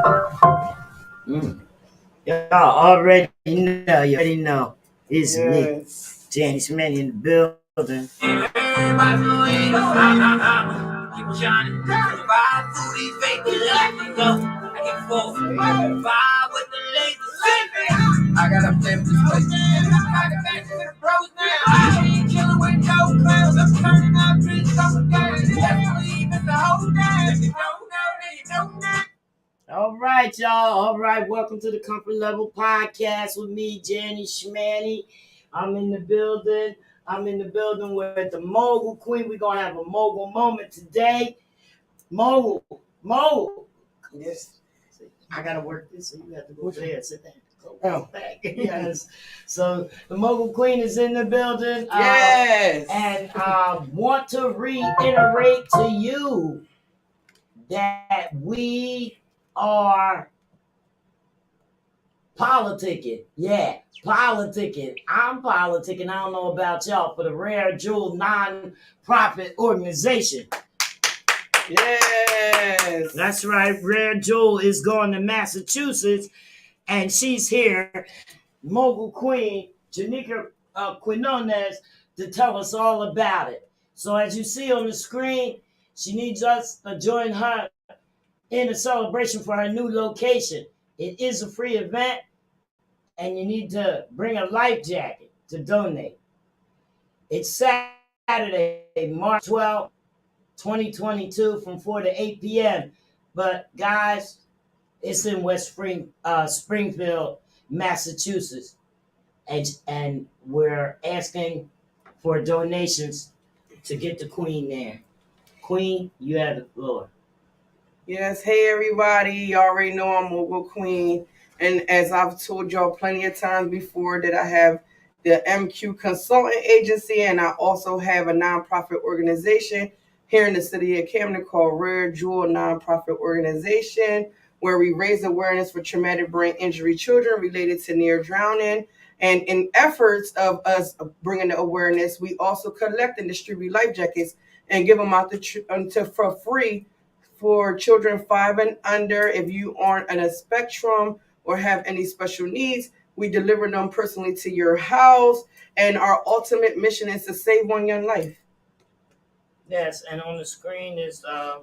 Mm. Y'all already know. You already know. It's me, Janice Manny in the building. Keep shining. Vibe through these fake let me go. I can fall. Vibe with the ladies. I got a plan for this place. I got back to the pros now. I ain't chilling with no clowns. I'm turning up drinks on the gas. Definitely even the whole dance. You don't know, you don't know. All right, y'all. All right, welcome to the Comfort Level Podcast with me, Jenny Schmanny. I'm in the building. I'm in the building with the Mogul Queen. We're gonna have a mogul moment today. Mogul, mogul. Yes. I gotta work this, so you have to go there. Sit down. Go back. Yes. So the Mogul Queen is in the building. Yes. And I want to reiterate to you that we are politicking. Yeah, politicking. I'm politicking. I don't know about y'all, for the Rare Jewel non-profit organization. Yes. That's right. Rare Jewel is going to Massachusetts, and she's here, Mogul Queen, Janika Quinones, to tell us all about it. So as you see on the screen, she needs us to join her in a celebration for her new location. It is a free event, and you need to bring a life jacket to donate. It's Saturday, March 12th, 2022, from 4 to 8 p.m. But guys, it's in Springfield, Massachusetts, and we're asking for donations to get the Queen there. Queen, you have the floor. Yes. Hey, everybody. You already know I'm Mogul Queen. And as I've told y'all plenty of times before, that I have the MQ Consulting Agency, and I also have a nonprofit organization here in the city of Camden called Rare Jewel Nonprofit Organization, where we raise awareness for traumatic brain injury children related to near drowning. And in efforts of us bringing the awareness, we also collect and distribute life jackets and give them out for free for children 5 and under. If you aren't on a spectrum or have any special needs, we deliver them personally to your house. And our ultimate mission is to save one young life. Yes, and on the screen is the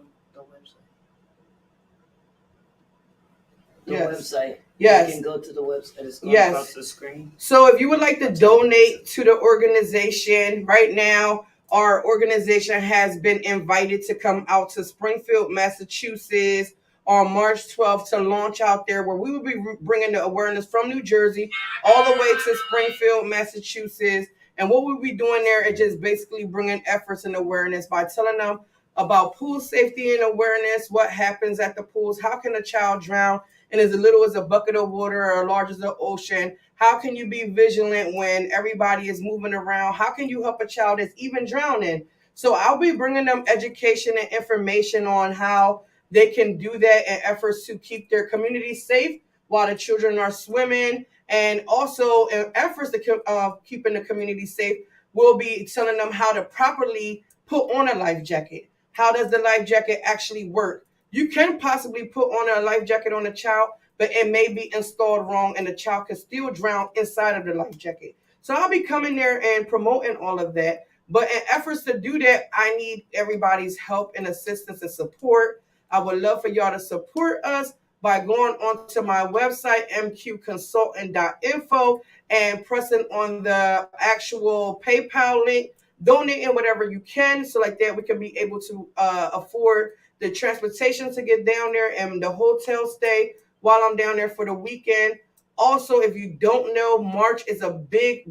website. Website. Yes. You can go to the website. It's going across the screen. So if you would like to donate to the organization right now, our organization has been invited to come out to Springfield, Massachusetts on March 12th to launch out there, where we will be bringing the awareness from New Jersey all the way to Springfield, Massachusetts. And what we'll be doing there is just basically bringing efforts and awareness by telling them about pool safety and awareness, what happens at the pools, how can a child drown in as little as a bucket of water or large as the ocean. How can you be vigilant when everybody is moving around? How can you help a child that's even drowning? So I'll be bringing them education and information on how they can do that in efforts to keep their community safe while the children are swimming. And also in efforts to keeping the community safe, we'll be telling them how to properly put on a life jacket. How does the life jacket actually work? You can possibly put on a life jacket on a child, but it may be installed wrong and the child can still drown inside of the life jacket. So I'll be coming there and promoting all of that. But in efforts to do that, I need everybody's help and assistance and support. I would love for y'all to support us by going onto my website, mqconsultant.info, and pressing on the actual PayPal link, donating whatever you can, so like that we can be able to afford the transportation to get down there and the hotel stay while I'm down there for the weekend. Also, if you don't know, March is a big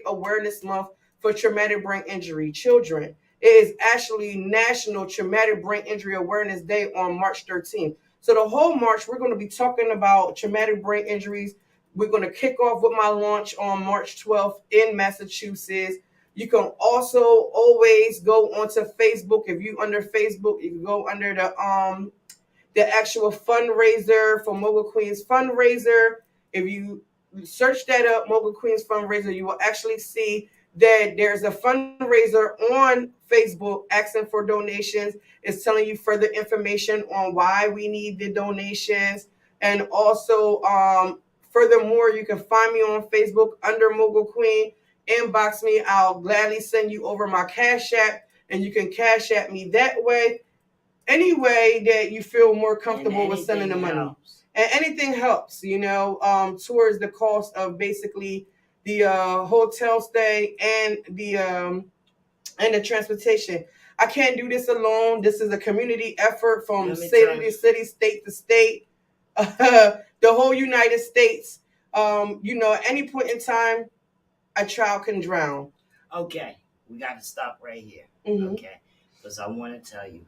awareness month for traumatic brain injury children. It is actually National Traumatic Brain Injury Awareness Day on March 13th. So the whole March, we're going to be talking about traumatic brain injuries. We're going to kick off with my launch on March 12th in Massachusetts. You can also always go onto Facebook. If you under Facebook, you can go under the actual fundraiser for Mogul Queens fundraiser. If you search that up, Mogul Queens fundraiser, you will actually see that there's a fundraiser on Facebook asking for donations. It's telling you further information on why we need the donations. And also, furthermore, you can find me on Facebook under Mogul Queen. Inbox me. I'll gladly send you over my Cash App, and you can Cash App me that way. Any way that you feel more comfortable with sending the money. Helps. And anything helps, towards the cost of basically the hotel stay and the transportation. I can't do this alone. This is a community effort from city to city, state to state, the whole United States. At any point in time, a child can drown. Okay, we got to stop right here. Mm-hmm. Okay, because I want to tell you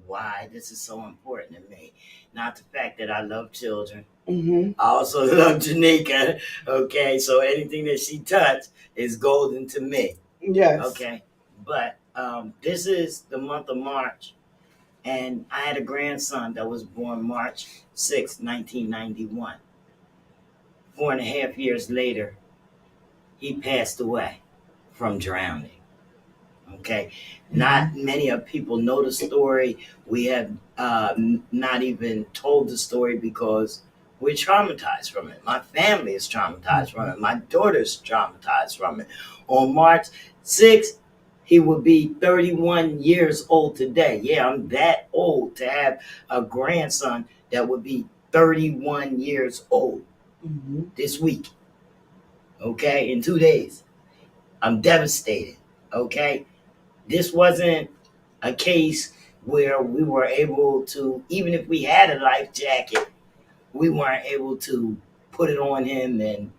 why this is so important to me. Not the fact that I love children. Mm-hmm. I also love Janika. Okay, so anything that she touched is golden to me. Yes. Okay, but this is the month of March, and I had a grandson that was born March 6, 1991. 4.5 years later, he passed away from drowning. Okay, not many of people know the story. We have not even told the story because we're traumatized from it. My family is traumatized from it. My daughter's traumatized from it. On March 6th, he would be 31 years old today. Yeah, I'm that old to have a grandson that would be 31 years old this week. Okay, in 2 days. I'm devastated. Okay. This wasn't a case where we were able to, even if we had a life jacket, we weren't able to put it on him and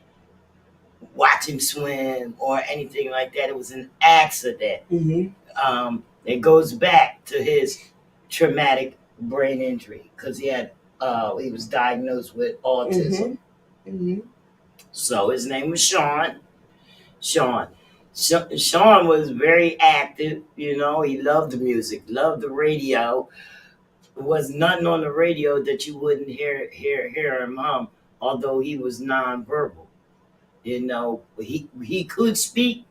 watch him swim or anything like that. It was an accident. It goes back to his traumatic brain injury because he was diagnosed with autism. So his name was Sean. Sean was very active, he loved the music, loved the radio. There was nothing on the radio that you wouldn't hear him although he was nonverbal. He could speak,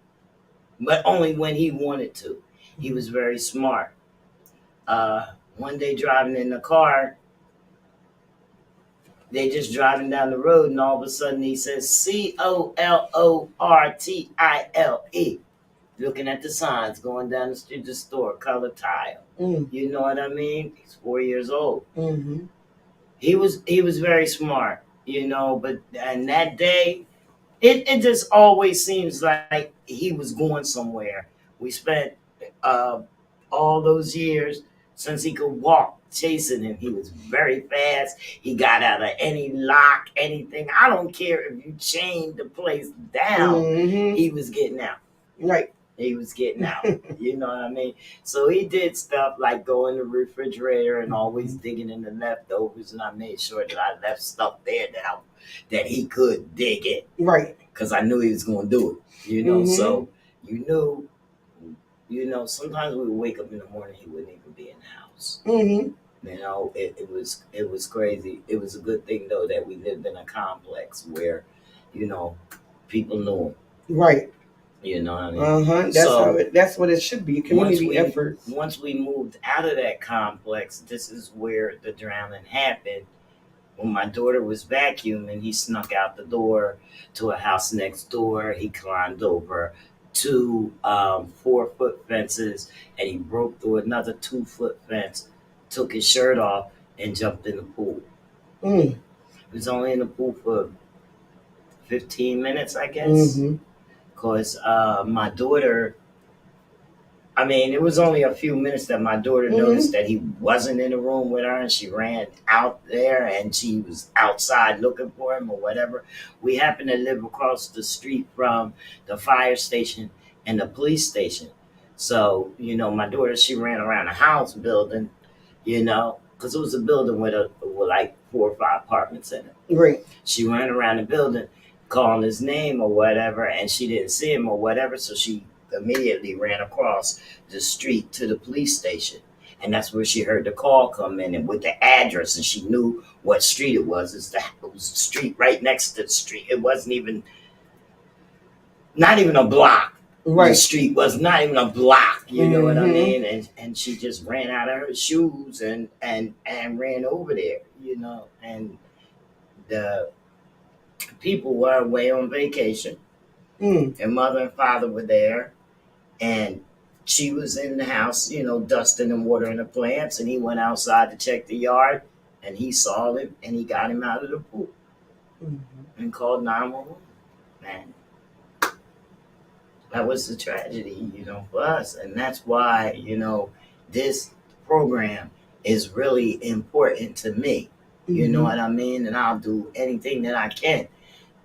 but only when he wanted to. He was very smart. One day driving in the car, they just driving down the road, and all of a sudden he says COLORTILE. Looking at the signs going down the street, the store, color tile. You know what I mean? He's 4 years old. He was very smart, but and that day, it just always seems like he was going somewhere. We spent all those years since he could walk chasing him. He was very fast. He got out of any lock, anything. I don't care if you chained the place down. He was getting out. Right. He was getting out. You know what I mean? So he did stuff like go in the refrigerator and always digging in the leftovers, and I made sure that I left stuff there that he could dig it. Right. Because I knew he was going to do it. So you knew, sometimes we would wake up in the morning, he wouldn't even be in the house. It was crazy. It was a good thing though that we lived in a complex where, people knew him. Right. You know what I mean? That's what it should be. A community effort. Once we moved out of that complex, this is where the drowning happened. When my daughter was vacuuming, he snuck out the door to a house next door. He climbed over 2 4-foot fences, and he broke through another 2-foot fence, took his shirt off, and jumped in the pool. He was only in the pool for 15 minutes, I guess. Because my daughter, it was only a few minutes that my daughter noticed that he wasn't in the room with her, and she ran out there and she was outside looking for him or whatever. We happened to live across the street from the fire station and the police station. So, my daughter, she ran around the house building, because it was a building with like 4 or 5 apartments in it. Right. She ran around the building calling his name or whatever, and she didn't see him or whatever, so she immediately ran across the street to the police station, and that's where she heard the call come in, and with the address, and she knew what street it was. It was the street right next to the street. It wasn't even, not even a block. Right. The street was not even a block, you know what I Mhm. mean? And she just ran out of her shoes and ran over there, you know. And the people were away on vacation. Her mother and father were there, and she was in the house, you know, dusting and watering the plants, and he went outside to check the yard, and he saw him, and he got him out of the pool and called 911. Man, that was the tragedy, you know, for us. And that's why, you know, this program is really important to me. You know what I mean? And I'll do anything that I can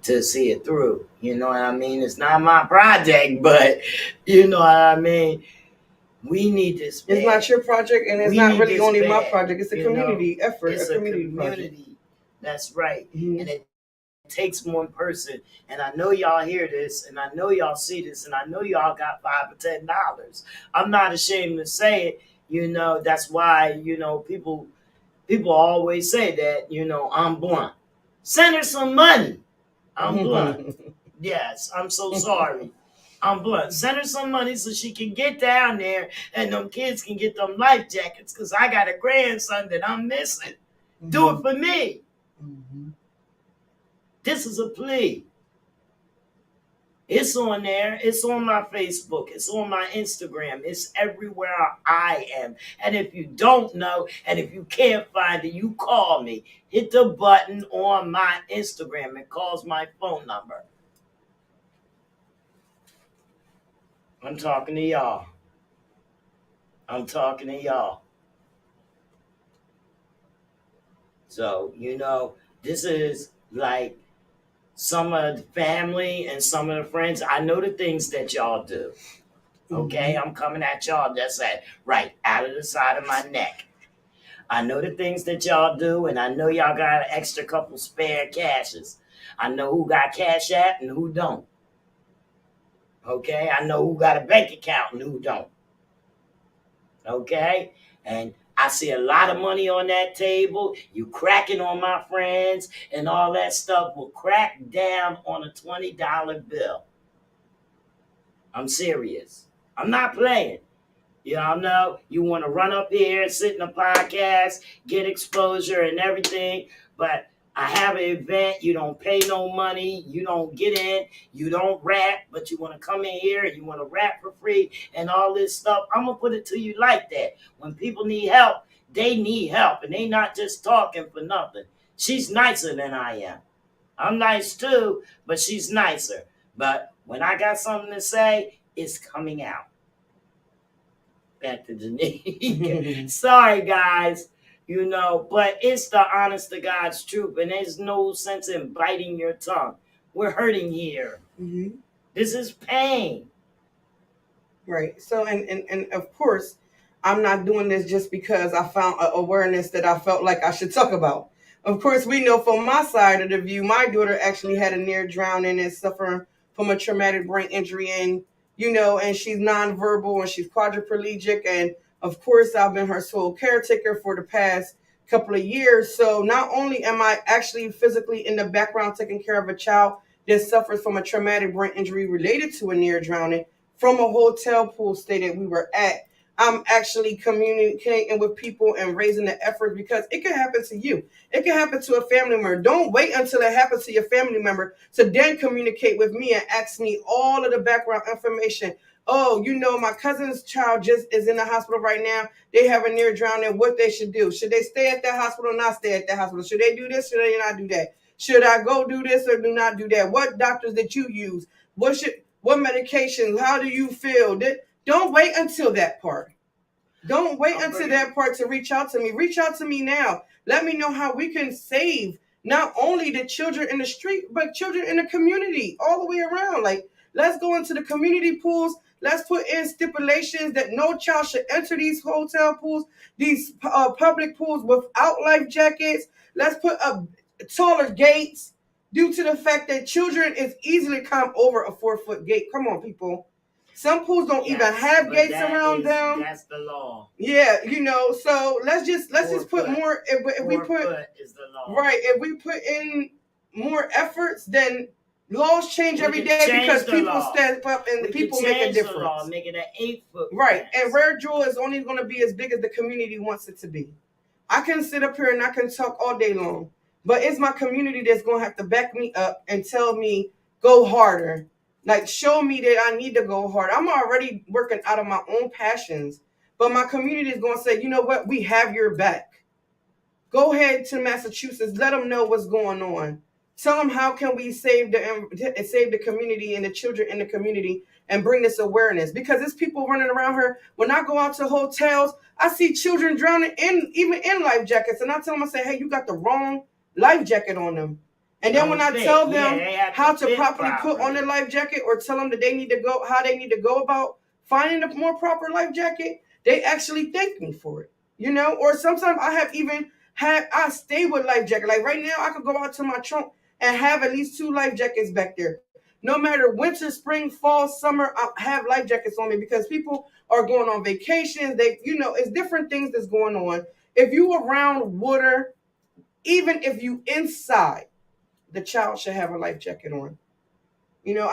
to see it through. You know what I mean? It's not my project, but you know what I mean? We need this bad. It's not your project, and it's We not need really this only my bad, project. It's a you know? community effort, It's a a community project. community. That's right. And it takes one person. And I know y'all hear this, and I know y'all see this, and I know y'all got $5 or $10. I'm not ashamed to say it. You know, that's why, you know, people always say that, you know, I'm blunt. Send her some money. I'm blunt. Yes, I'm so sorry. I'm blunt. Send her some money so she can get down there and them kids can get them life jackets, because I got a grandson that I'm missing. Do it for me. This is a plea. It's on there. It's on my Facebook. It's on my Instagram. It's everywhere I am. And if you don't know, and if you can't find it, you call me. Hit the button on my Instagram. It calls my phone number. I'm talking to y'all. I'm talking to y'all. So, you know, this is like some of the family and some of the friends. I know the things that y'all do. Okay, I'm coming at y'all just right out of the side of my neck. I know the things that y'all do, and I know y'all got an extra couple spare cashes. I know who got Cash App and who don't. Okay, I know who got a bank account and who don't. Okay, and I see a lot of money on that table. You cracking on my friends and all that stuff will crack down on a $20 bill. I'm serious. I'm not playing. Y'all know you want to run up here, sit in a podcast, get exposure and everything, but I have an event, you don't pay no money, you don't get in, you don't rap, but you want to come in here and you want to rap for free and all this stuff. I'm going to put it to you like that. When people need help, they need help, and they not just talking for nothing. She's nicer than I am. I'm nice too, but she's nicer. But when I got something to say, it's coming out. Back to Janique. Sorry, guys. You know, but it's the honest to God's truth, and there's no sense in biting your tongue. We're hurting here. This is pain. Right. So, and of course, I'm not doing this just because I found an awareness that I felt like I should talk about. Of course, we know from my side of the view, my daughter actually had a near drowning and suffering from a traumatic brain injury, and you know, and she's nonverbal and she's quadriplegic, and of course, I've been her sole caretaker for the past couple of years. So not only am I actually physically in the background taking care of a child that suffers from a traumatic brain injury related to a near drowning from a hotel pool stay that we were at, I'm actually communicating with people and raising the effort, because it can happen to you. It can happen to a family member. Don't wait until it happens to your family member to then communicate with me and ask me all of the background information. Oh, you know, my cousin's child just is in the hospital right now. They have a near drowning. What they should do? Should they stay at that hospital or not stay at that hospital? Should they do this? Should they not do that? Should I go do this or do not do that? What doctors did you use? What medications? How do you feel? Don't wait until that part. Don't wait until that part to reach out to me. Reach out to me now. Let me know how we can save not only the children in the street, but children in the community all the way around. Like, let's go into the community pools. Let's put in stipulations that no child should enter these hotel pools, these public pools without life jackets. Let's put up taller gates due to the fact that children is easily climb over a 4-foot gate. Come on, people. Some pools don't even have gates around them. That's the law. Yeah, you know. So let's just put more. If we put is the law. Right, if we put in more efforts, then Laws change every day because people law. step up and people make a difference. The law, make it an 8-foot right. fence. And Rare Jewel is only going to be as big as the community wants it to be. I can sit up here and I can talk all day long, but it's my community that's going to have to back me up and tell me go harder. Like, show me that I need to go hard. I'm already working out of my own passions, but my community is going to say, you know what, we have your back. Go ahead to Massachusetts. Let them know what's going on. Tell them how can we save the community and the children in the community and bring this awareness. Because there's people running around here. When I go out to hotels, I see children drowning even in life jackets. And I tell them, I say, hey, you got the wrong life jacket on them. And then when I tell them how to properly put on their life jacket or tell them that they need to go, how they need to go about finding a more proper life jacket, they actually thank me for it. You know, or sometimes I stay with life jacket. Like right now, I could go out to my trunk and have at least 2 life jackets back there. No matter winter, spring, fall, summer, I have life jackets on me because people are going on vacations. It's different things that's going on. If you around water, even if you inside, the child should have a life jacket on. You know,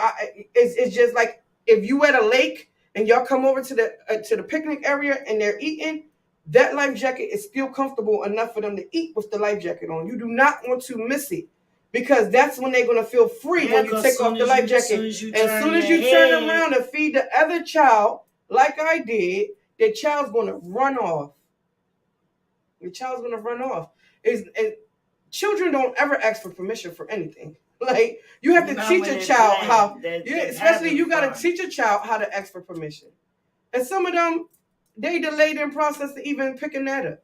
it's just like if you at a lake and y'all come over to the picnic area and they're eating, that life jacket is still comfortable enough for them to eat with the life jacket on. You do not want to miss it because that's when they're going to feel free when you take off the life jacket. As soon as you turn around and feed the other child, like I did, the child's going to run off. The child's going to run off. Children don't ever ask for permission for anything. Like, you have to teach a child how, especially you got to teach a child how to ask for permission. And some of them, they delayed in process to even picking that up.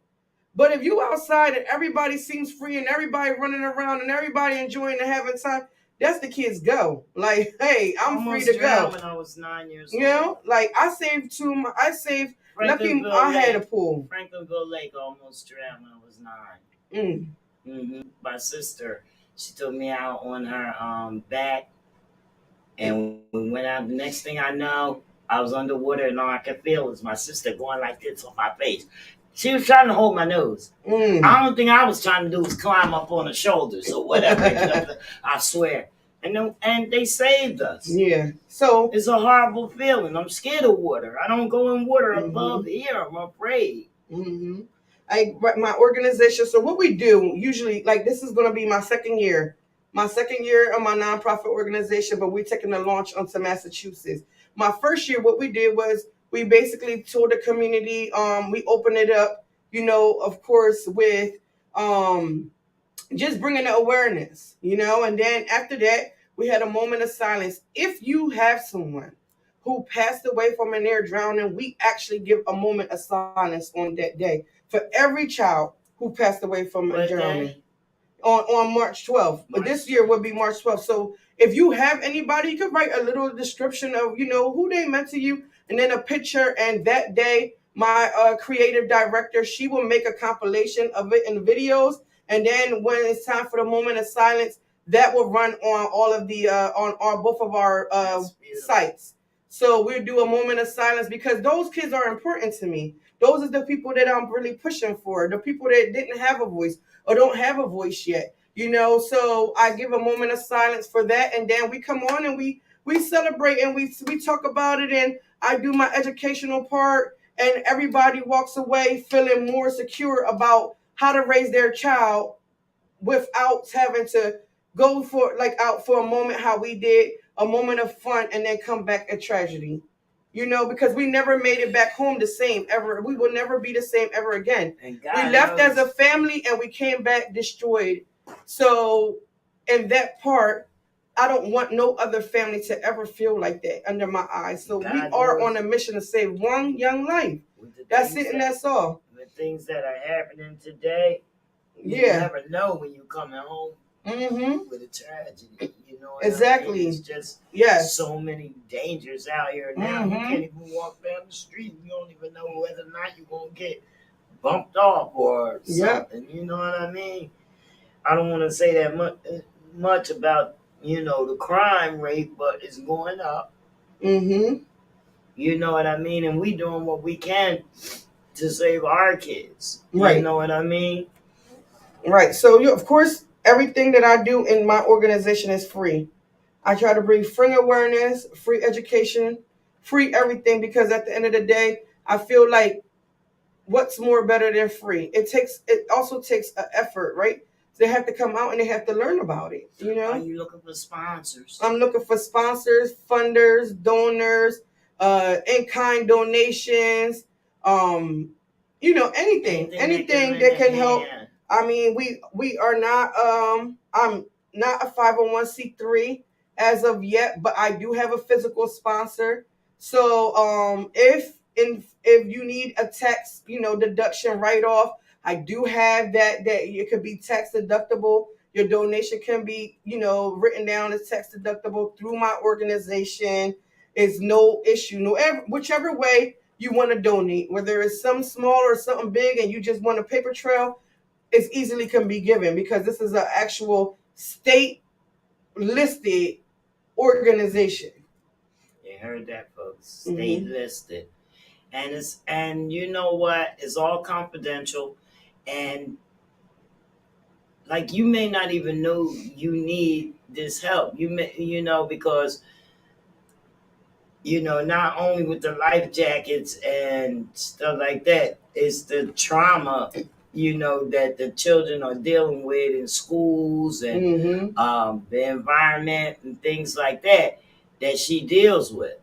But if you outside and everybody seems free and everybody running around and everybody enjoying and having time, that's the kids go. Like, hey, I'm free to go. When I was 9 years old. You know, like I saved lucky I had a pool. Franklinville Lake almost drowned when I was 9. My sister, she took me out on her back, and we went out. The next thing I know, I was underwater, and all I could feel was my sister going like this on my face. She was trying to hold my nose. I don't think I was trying to do was climb up on her shoulders or whatever. I swear. And they saved us. Yeah. So it's a horrible feeling. I'm scared of water. I don't go in water above here. I'm afraid. My organization. So what we do usually, like this is going to be my second year of my nonprofit organization, but we're taking the launch onto Massachusetts. My first year, what we did was we basically told the community, we opened it up, of course, with just bringing the awareness, and then after that, we had a moment of silence. If you have someone who passed away from an air drowning, we actually give a moment of silence on that day for every child who passed away from a drowning on March 12th. But this year will be March 12th. So if you have anybody, you could write a little description of, who they meant to you, and then a picture. And that day, my creative director, she will make a compilation of it in videos. And then when it's time for the moment of silence, that will run on all of the on both of our sites. So we'll do a moment of silence because those kids are important to me. Those are the people that I'm really pushing for, the people that didn't have a voice or don't have a voice yet. So I give a moment of silence for that, and then we come on and we celebrate and we talk about it, and I do my educational part, and everybody walks away feeling more secure about how to raise their child without having to go out for a moment how we did, a moment of fun, and then come back a tragedy. Because we never made it back home the same ever. We will never be the same ever again. We left as a family and we came back destroyed. So in that part, I don't want no other family to ever feel like that under my eyes. So we are on a mission to save one young life. That's it, and that's all. The things that are happening today, you never know when you're coming home with a tragedy. Exactly. I mean? It's just so many dangers out here now. You can't even walk down the street. You don't even know whether or not you're going to get bumped off or something. You know what I mean? I don't want to say that much about, the crime rate, but it's going up. You know what I mean? And we doing what we can to save our kids. You know what I mean? Right. So, of course, everything that I do in my organization is free. I try to bring free awareness, free education, free everything, because at the end of the day, I feel like what's more better than free? It also takes an effort, right? They have to come out and they have to learn about it. Are you looking for sponsors? I'm looking for sponsors, funders, donors, in-kind donations, anything that can help. I mean, we are not I'm not a 501c3 as of yet, but I do have a physical sponsor. So if you need a tax, deduction write off, I do have that it could be tax deductible. Your donation can be, written down as tax deductible through my organization. It's no issue. Whichever way you want to donate, whether it's some small or something big and you just want a paper trail, it's easily can be given, because this is an actual state listed organization. You heard that, folks. State listed. And you know what? It's all confidential, and like you may not even know you need this help. Because not only with the life jackets and stuff like that, it's the trauma, that the children are dealing with in schools and the environment and things like that she deals with.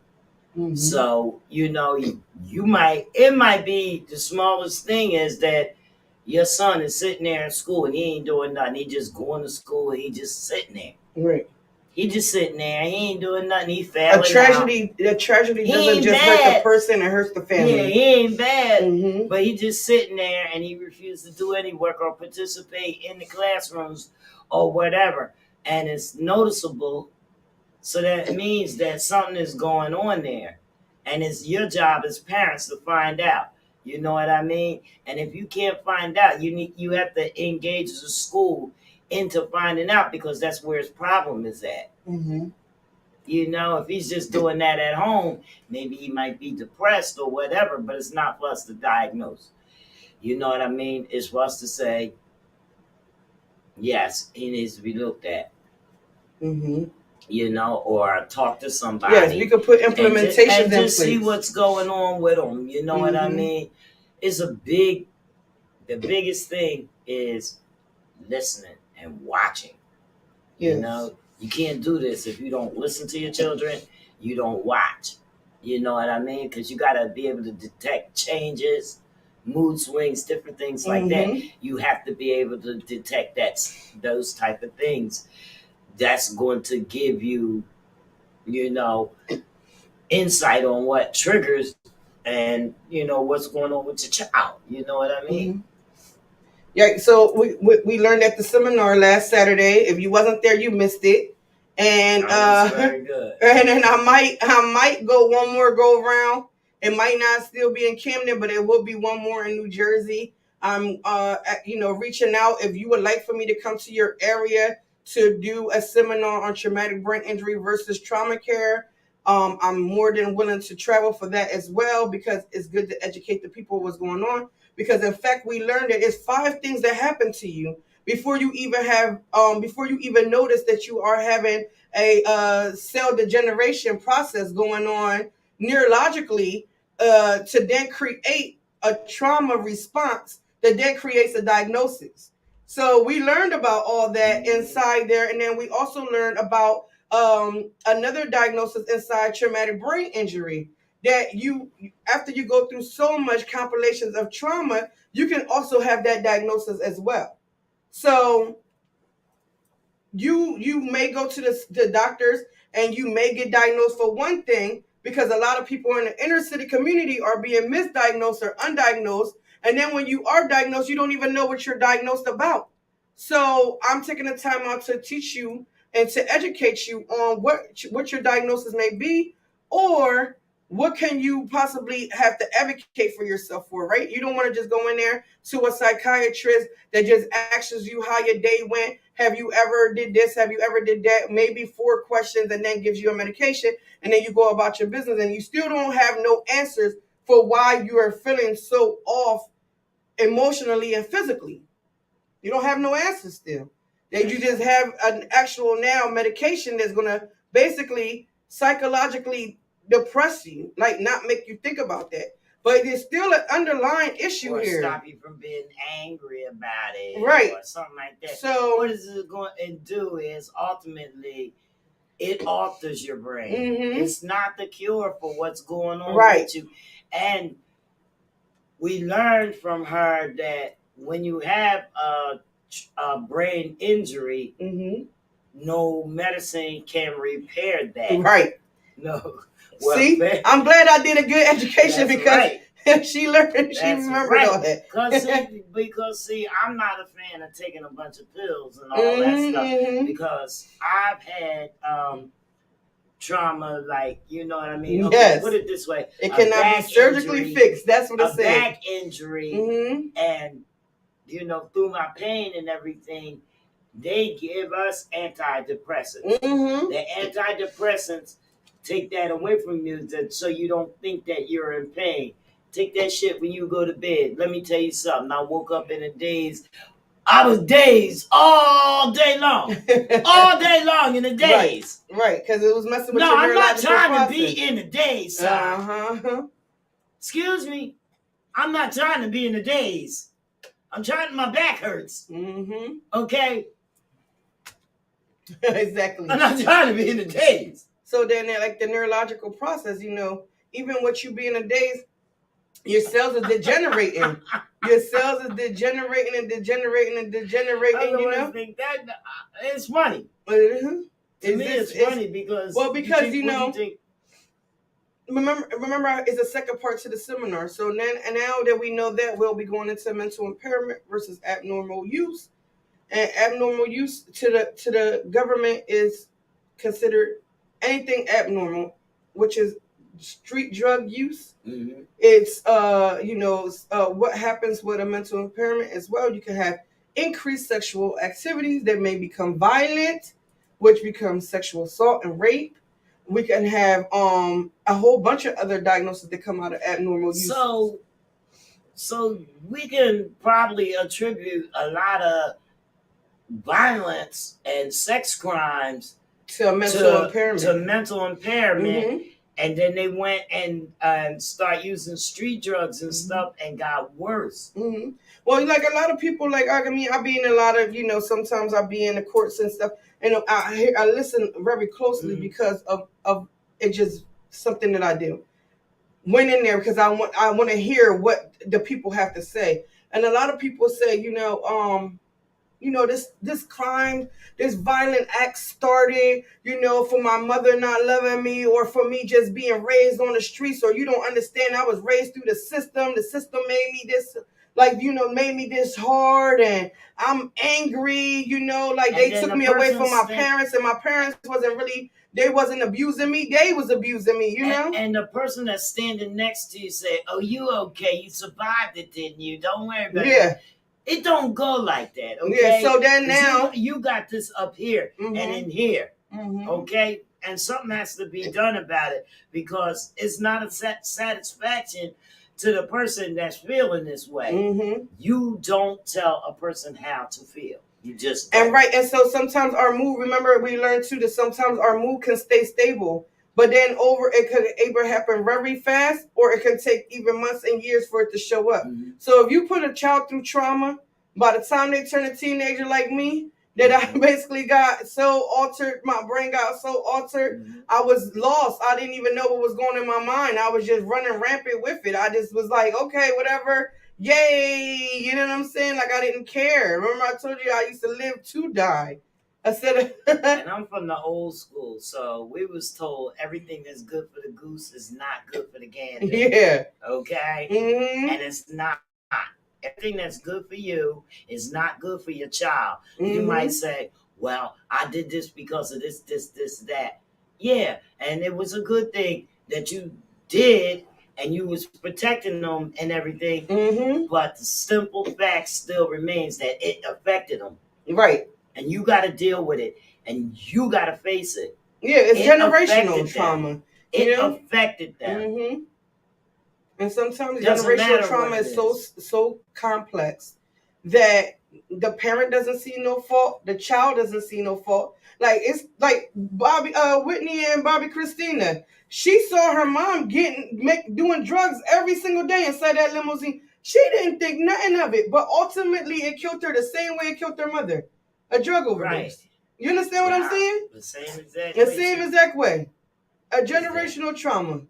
So, it might be the smallest thing is that your son is sitting there in school and he ain't doing nothing. He just going to school and he just sitting there. Right. He just sitting there. He ain't doing nothing. He failing A tragedy doesn't just hurt the person, it hurts the family. Yeah, he ain't bad. But he just sitting there and he refused to do any work or participate in the classrooms or whatever. And it's noticeable. So that means that something is going on there. And it's your job as parents to find out. You know what I mean? And if you can't find out, you have to engage the school into finding out, because that's where his problem is at. If he's just doing that at home, maybe he might be depressed or whatever, but it's not for us to diagnose. You know what I mean? It's for us to say, yes, he needs to be looked at. Or talk to somebody. Yes, we could put implementations and just see what's going on with them. You know what I mean? It's the biggest thing is listening and watching. Yes. You can't do this if you don't listen to your children, you don't watch. You know what I mean? Because you got to be able to detect changes, mood swings, different things like that. You have to be able to detect those type of things. That's going to give you, insight on what triggers and, what's going on with your child. You know what I mean? Yeah, so we learned at the seminar last Saturday. If you wasn't there, you missed it. And very good. And then I might go one more go around. It might not still be in Camden, but it will be one more in New Jersey. I'm reaching out if you would like for me to come to your area to do a seminar on traumatic brain injury versus trauma care. I'm more than willing to travel for that as well, because it's good to educate the people what's going on. Because in fact, we learned that it's 5 things that happen to you before you even notice that you are having a cell degeneration process going on neurologically, to then create a trauma response that then creates a diagnosis. So we learned about all that inside there, and then we also learned about another diagnosis inside traumatic brain injury, that after you go through so much compilations of trauma, you can also have that diagnosis as well. So you may go to the doctors and you may get diagnosed for one thing, because a lot of people in the inner city community are being misdiagnosed or undiagnosed. And then when you are diagnosed, you don't even know what you're diagnosed about. So I'm taking the time out to teach you and to educate you on what your diagnosis may be, or what can you possibly have to advocate for yourself for, right? You don't want to just go in there to a psychiatrist that just asks you how your day went. Have you ever did this? Have you ever did that? Maybe 4 questions, and then gives you a medication, and then you go about your business, and you still don't have no answers for why you are feeling so off emotionally and physically. You don't have no answers still. That you just have an actual now medication that's going to basically psychologically depress you, like not make you think about that. But there's still an underlying issue or here. stop you from being angry about it, Right. or something like that. So what is it going to do is ultimately it alters your brain. Mhm. It's not the cure for what's going on Right. with you. And we learned from her that when you have a brain injury, Mhm. no medicine can repair that. Right. No. Well, see, I'm glad I did a good education that's because right. she learned, she That's remembered right. all that. because see, I'm not a fan of taking a bunch of pills and all that stuff Mhm. because I've had trauma, like, you know what I mean? Okay, Yes. put it this way. It cannot be surgically fixed. That's what it A said. back injury, Mhm. and you know, through my pain and everything, they give us antidepressants. Mhm. The antidepressants take that away from you so you don't think that you're in pain. Take that shit when you go to bed. Let me tell you something. I woke up in a daze. I was dazed all day long. All day long in a daze. Right, because it was messing with No, your I'm not neurological trying process. to be in a daze, son. Uh-huh. Excuse me. I'm not trying to be in a daze. I'm trying. My back hurts. Mm-hmm. Okay. Exactly. I'm not trying to be in a daze. So then, like the neurological process, you know, even with you being in a daze, your cells are degenerating. Your cells are degenerating and degenerating and degenerating. You know, think that it's funny. Mm-hmm. To me, it's funny because you know. Remember, it's a second part to the seminar. So then, and now that we know that, we'll be going into mental impairment versus abnormal use. And abnormal use to the government is considered anything abnormal, which is street drug use. Mm-hmm. It's what happens with a mental impairment as well. You can have increased sexual activities that may become violent, which becomes sexual assault and rape. We can have a whole bunch of other diagnoses that come out of abnormal use. So we can probably attribute a lot of violence and sex crimes to mental impairment. Mm-hmm. And then they went and start using street drugs and mm-hmm. stuff and got worse. Mm-hmm. Well, like a lot of people, like I mean, I be in a lot of, you know, sometimes I be in the courts and stuff, and I listen very closely mm-hmm. because of it, just something that I do. Went in there because I want to hear what the people have to say, and a lot of people say, this crime, this violent act started, for my mother not loving me, or for me just being raised on the streets, or you don't understand, I was raised through the system made me this, made me this hard, and I'm angry, they took me away from my parents, and my parents they wasn't abusing me, they was abusing me, And the person that's standing next to you say, oh, you okay, you survived it, didn't you? Don't worry about it. It don't go like that, okay? Yeah, so then now you got this up here mm-hmm. and in here, mm-hmm. okay? And something has to be done about it, because it's not a satisfaction to the person that's feeling this way. Mm-hmm. You don't tell a person how to feel. You just don't. And right, and so sometimes our mood, remember we learned too that sometimes our mood can stay stable, but then it could either happen very fast, or it can take even months and years for it to show up. Mm-hmm. So if you put a child through trauma, by the time they turn a teenager like me, that I basically got so altered, my brain got so altered, mm-hmm. I was lost. I didn't even know what was going in my mind. I was just running rampant with it. I just was like, okay, whatever, yay, you know what I'm saying? Like I didn't care. Remember I told you I used to live to die. And I'm from the old school, so we was told everything that's good for the goose is not good for the gander. Yeah. Okay? Mm-hmm. And it's not. Everything that's good for you is not good for your child. Mm-hmm. You might say, well, I did this because of this, that. Yeah, and it was a good thing that you did, and you was protecting them and everything. Mm-hmm. But the simple fact still remains that it affected them. Right. And you got to deal with it, and you got to face it. Yeah, it's generational trauma. It affected them. Mm-hmm. And sometimes generational trauma is so complex that The parent doesn't see no fault. The child doesn't see no fault. Like it's like Whitney and Bobby Christina. She saw her mom doing drugs every single day inside that limousine. She didn't think nothing of it, but ultimately it killed her the same way it killed her mother, a drug overdose. Right. You understand what I'm saying? The same exact The way. same exact way. A generational trauma.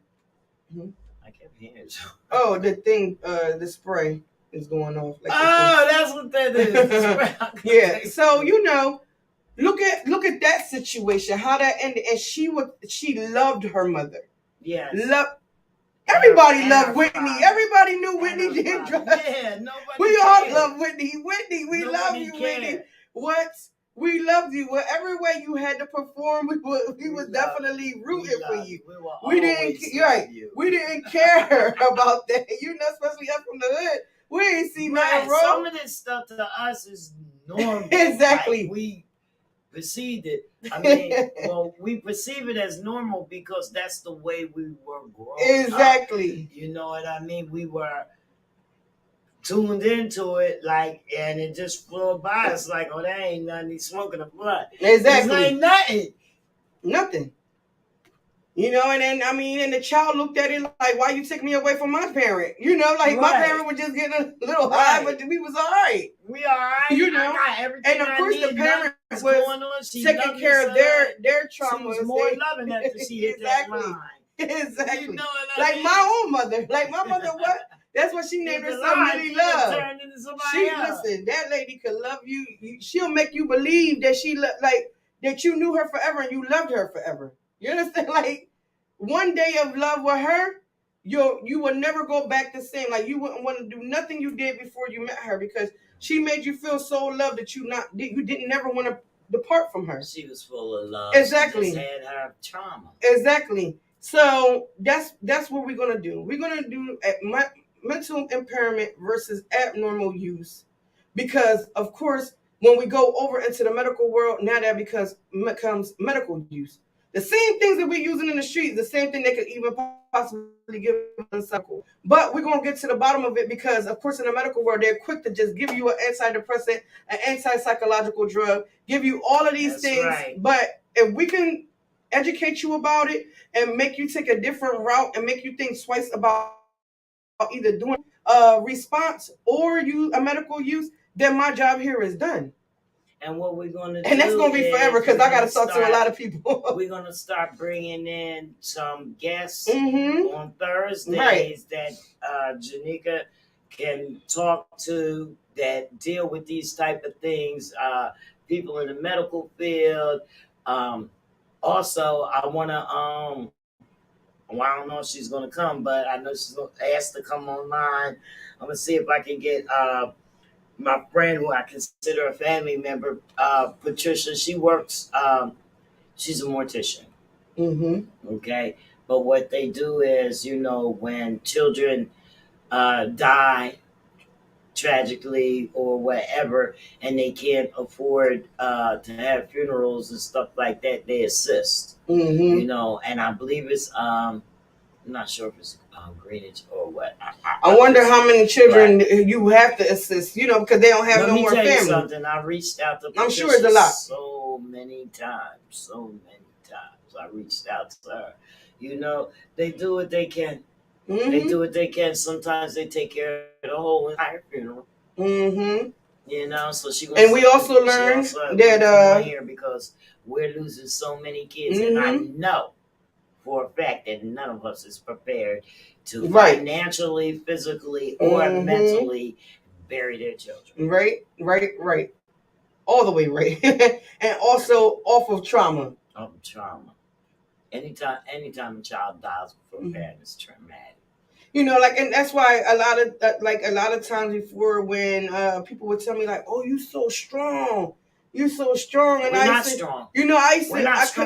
I kept hearing you. Oh, the thing, the spray is going off. Like that's what that is. Yeah. So look at that situation, how that ended, and she loved her mother. Yes. Everybody loved Whitney. Everybody knew Whitney did drugs. Yeah, nobody. We all love Whitney. Whitney, we Nobody love you, cared. Whitney. What? We loved you. Whatever way you had to perform, we was definitely rooting for you. We didn't care about that. Especially up from the hood. We ain't see nothing wrong. Some of this stuff to us is normal. Exactly. Like we perceived it. I mean, we perceive it as normal because that's the way we were growing exactly. up. You know what I mean? We were tuned into it, and it just flew by us like, oh, that ain't nothing. He's smoking a blunt. Exactly. It ain't nothing. Nothing. And then, and the child looked at it like, why you take me away from my parent? My parent was just getting a little high, but we was all right. We all right. And of course the parent was taking care of their trauma. She was more loving after she hit that line. Exactly. Like my own mother. Like my mother, what? That's what she named herself, Really Love. Listen, that lady could love you. She'll make you believe that that you knew her forever and you loved her forever. You understand? Like one day of love with her, you will never go back the same. Like you wouldn't want to do nothing you did before you met her because she made you feel so loved that you didn't never want to depart from her. She was full of love. Exactly. She just had her trauma. Exactly. So that's what we're gonna do. We're gonna do mental impairment versus abnormal use, because of course when we go over into the medical world, now that becomes medical use. The same things that we're using in the streets, the same thing they could even possibly give us. But we're going to get to the bottom of it because, of course, in the medical world, they're quick to just give you an antidepressant, an antipsychological drug, give you all of these things. Right. But if we can educate you about it and make you take a different route and make you think twice about either doing a response or a medical use, then my job here is done. And what we're going to do, and that's going to be forever because I got to talk to a lot of people. We're going to start bringing in some guests on Thursdays that Janika can talk to that deal with these type of things. People in the medical field. Also, I want to. Well, I don't know if she's going to come, but I know she's going to ask to come online. I'm going to see if I can get my friend, who I consider a family member, Patricia. She works, she's a mortician. Okay. But what they do is, when children die tragically or whatever, and they can't afford to have funerals and stuff like that, they assist. And I believe it's, I'm not sure if it's Greenwich or what. I wonder how many children you have to assist, because they don't have no more family. Let me tell you something. I reached out to I'm sure it's a lot. So many times. I reached out to her. They do what they can. They do what they can. Sometimes they take care of the whole entire funeral. So she. And we also learned that here because we're losing so many kids, and I know for a fact that none of us is prepared to financially, physically, or mentally bury their children. Right. All the way right. And also off of trauma. Anytime a child dies from a parent, it's traumatic. And that's why a lot of times before when people would tell me like, "Oh, you so strong." And we're not strong.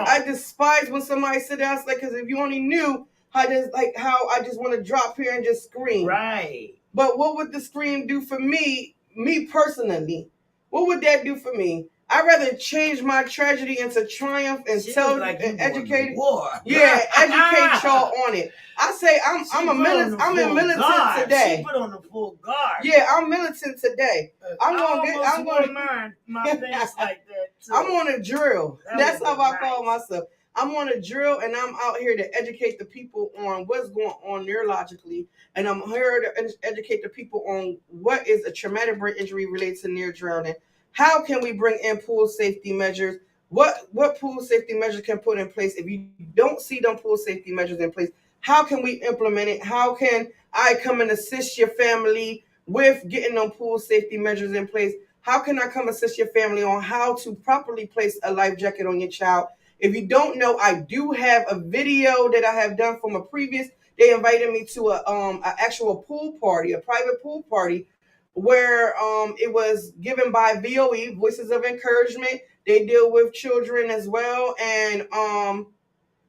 I despise when somebody said that. I was like, because if you only knew how I just want to drop here and just scream. Right. But what would the scream do for me personally? What would that do for me? I'd rather change my tragedy into triumph and She tell look like and you going to educate. war. Yeah, educate y'all on it. I say I'm in militant guard. today. She put on the full guard. Yeah, I'm militant today. I'm gonna my pants like that too. I'm on a drill. That's how I call myself. I'm on a drill, and I'm out here to educate the people on what's going on neurologically, and I'm here to educate the people on what is a traumatic brain injury related to near drowning. How can we bring in pool safety measures? What pool safety measures can put in place? If you don't see them pool safety measures in place, how can we implement it? How can I come and assist your family with getting them pool safety measures in place? How can I come assist your family on how to properly place a life jacket on your child? If you don't know, I do have a video that I have done from a previous. They invited me to a actual pool party, a private pool party, where it was given by VOE, Voices of Encouragement. They deal with children as well, and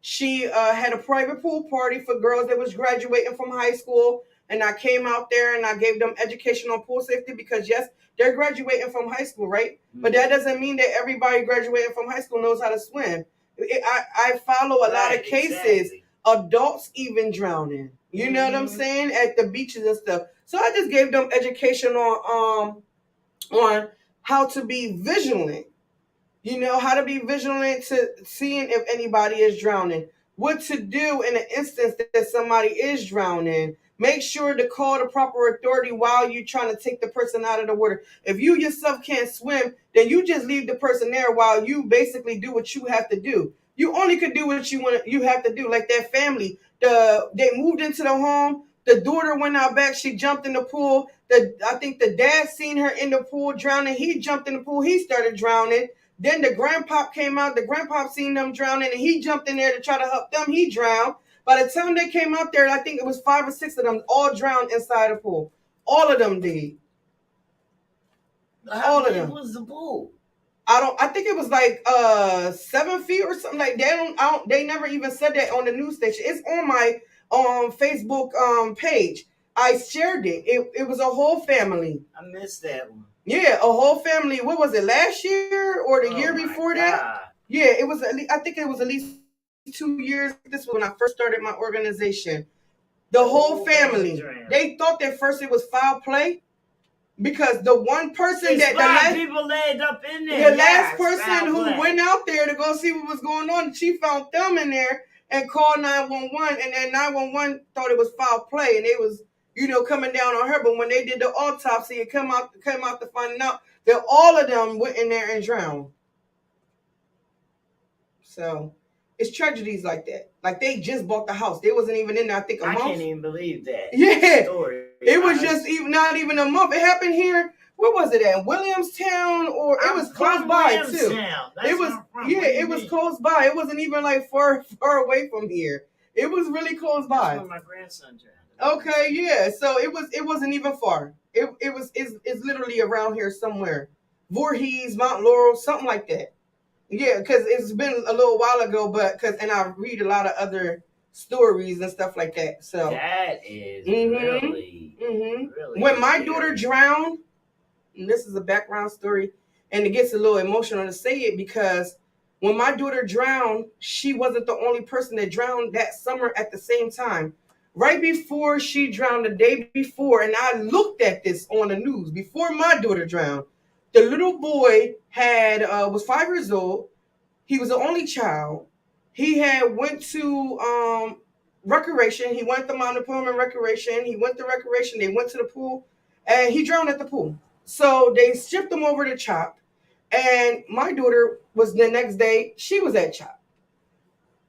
she had a private pool party for girls that was graduating from high school. And I came out there and I gave them education on pool safety because, yes, they're graduating from high school, right? Mm-hmm. But that doesn't mean that everybody graduating from high school knows how to swim. I follow a lot of cases, exactly. Adults even drowning. You know what I'm saying? At the beaches and stuff. So I just gave them education on how to be vigilant. You know, how to be vigilant to seeing if anybody is drowning. What to do in an instance that somebody is drowning. Make sure to call the proper authority while you're trying to take the person out of the water. If you yourself can't swim, then you just leave the person there while you basically do what you have to do. You only could do what you have to do. Like that family, they moved into the home. The daughter went out back. She jumped in the pool. I think the dad seen her in the pool drowning. He jumped in the pool. He started drowning. Then the grandpop came out. The grandpop seen them drowning, and he jumped in there to try to help them. He drowned. By the time they came out there, I think it was 5 or 6 of them all drowned inside the pool. All of them did. How big was the pool? I think it was like 7 feet or something like that. They never even said that on the news station. It's on my Facebook page. I shared it. It was a whole family. I missed that one. Yeah, a whole family. What was it, last year or the year before that? Yeah, it was. I think it was at least 2 years. This was when I first started my organization. The whole family. They thought that first it was foul play because the one person the last people laid up in there. The last person who went out there to go see what was going on, she found them in there and called 911, and then 911 thought it was foul play, and it was, coming down on her. But when they did the autopsy, it came out to find out that all of them went in there and drowned. So it's tragedies like that. Like they just bought the house. They wasn't even in there, I think, a month. I can't even believe that. Yeah. It was just not even a month. It happened here. Where was it at? Williamstown, or it was close by too. It was it was close by. It wasn't even like far away from here. It was really close by. That's where my grandson drowned. Okay, yeah. So it wasn't even far. It's literally around here somewhere. Voorhees, Mount Laurel, something like that. Yeah, because it's been a little while ago, and I read a lot of other stories and stuff like that. So that is really. When my daughter drowned, and this is a background story, and it gets a little emotional to say it because when my daughter drowned, she wasn't the only person that drowned that summer at the same time. Right before she drowned, the day before, and I looked at this on the news before my daughter drowned. The little boy was 5 years old. He was the only child. He had went to recreation. He went to Mount Put him in recreation. He went to recreation. They went to the pool, and he drowned at the pool. So they shipped him over to CHOP, and my daughter was the next day. She was at CHOP.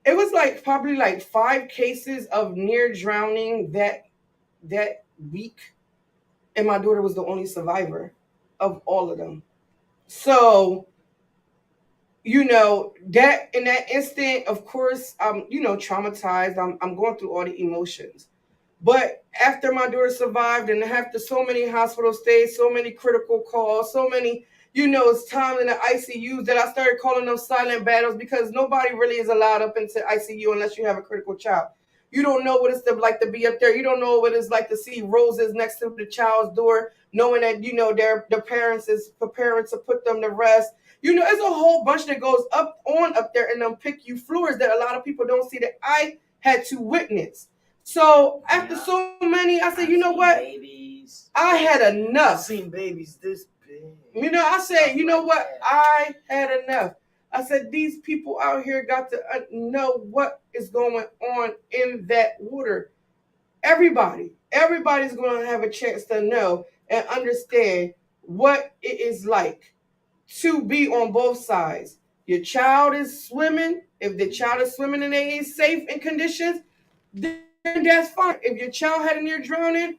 It was probably 5 cases of near drowning that week, and my daughter was the only survivor of all of them. So, that in that instant, of course, I'm, traumatized. I'm going through all the emotions. But after my daughter survived, and after so many hospital stays, so many critical calls, so many, it's time in the ICU that I started calling them silent battles because nobody really is allowed up into ICU unless you have a critical child. You don't know what it's like to be up there. You don't know what it's like to see roses next to the child's door, knowing that, their parents is preparing to put them to rest. You know, it's a whole bunch that goes up there and them PICU floors that a lot of people don't see that I had to witness. So after so many, I said, you know what? Babies. I had enough. I've seen babies this big. You know, I said, you know what? I had enough. I said, these people out here got to know what is going on in that water. Everybody's going to have a chance to know and understand what it is like to be on both sides. Your child is swimming. If the child is swimming and they ain't safe in conditions, then that's fine. If your child had near drowning,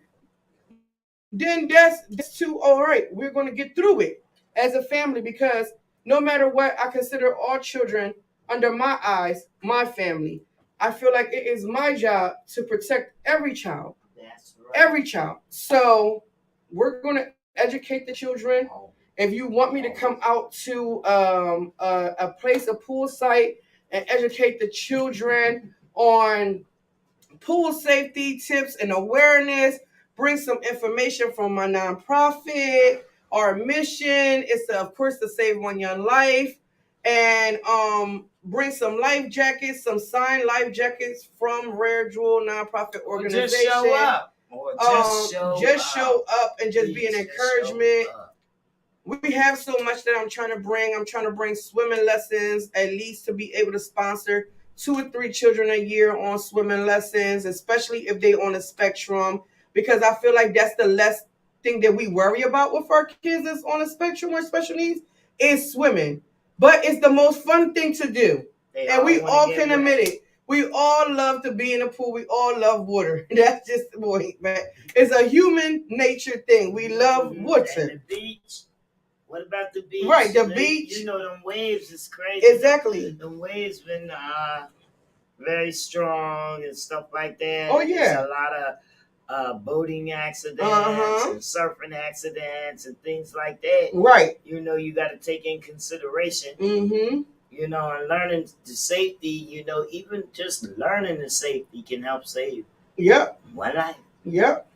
then that's too all right. We're going to get through it as a family, because no matter what, I consider all children under my eyes my family. I feel like it is my job to protect every child. That's right. Every child. So we're going to educate the children. If you want me to come out to a place, a pool site, and educate the children on pool safety tips and awareness, bring some information from my nonprofit. Our mission is to, of course, to save one young life, and bring some life jackets, some signed life jackets from Rare Jewel nonprofit organization. Just show up. Or just show up and just be an encouragement. We have so much that I'm trying to bring. I'm trying to bring swimming lessons, at least to be able to sponsor 2 or 3 children a year on swimming lessons, especially if they on a spectrum, because I feel like that's the less thing that we worry about with our kids that's on a spectrum or special needs is swimming. But it's the most fun thing to do. And we all can admit it. We all love to be in a pool. We all love water. That's just, boy, man. It's a human nature thing. We love water. And the beach. What about the beach? Right, the beach. You know, them waves is crazy. Exactly. The waves been very strong and stuff like that. Oh, yeah. There's a lot of boating accidents and surfing accidents and things like that. Right. You know, you got to take in consideration. Mm-hmm. You know, and learning the safety, you know, even just learning the safety can help save one life. Yep.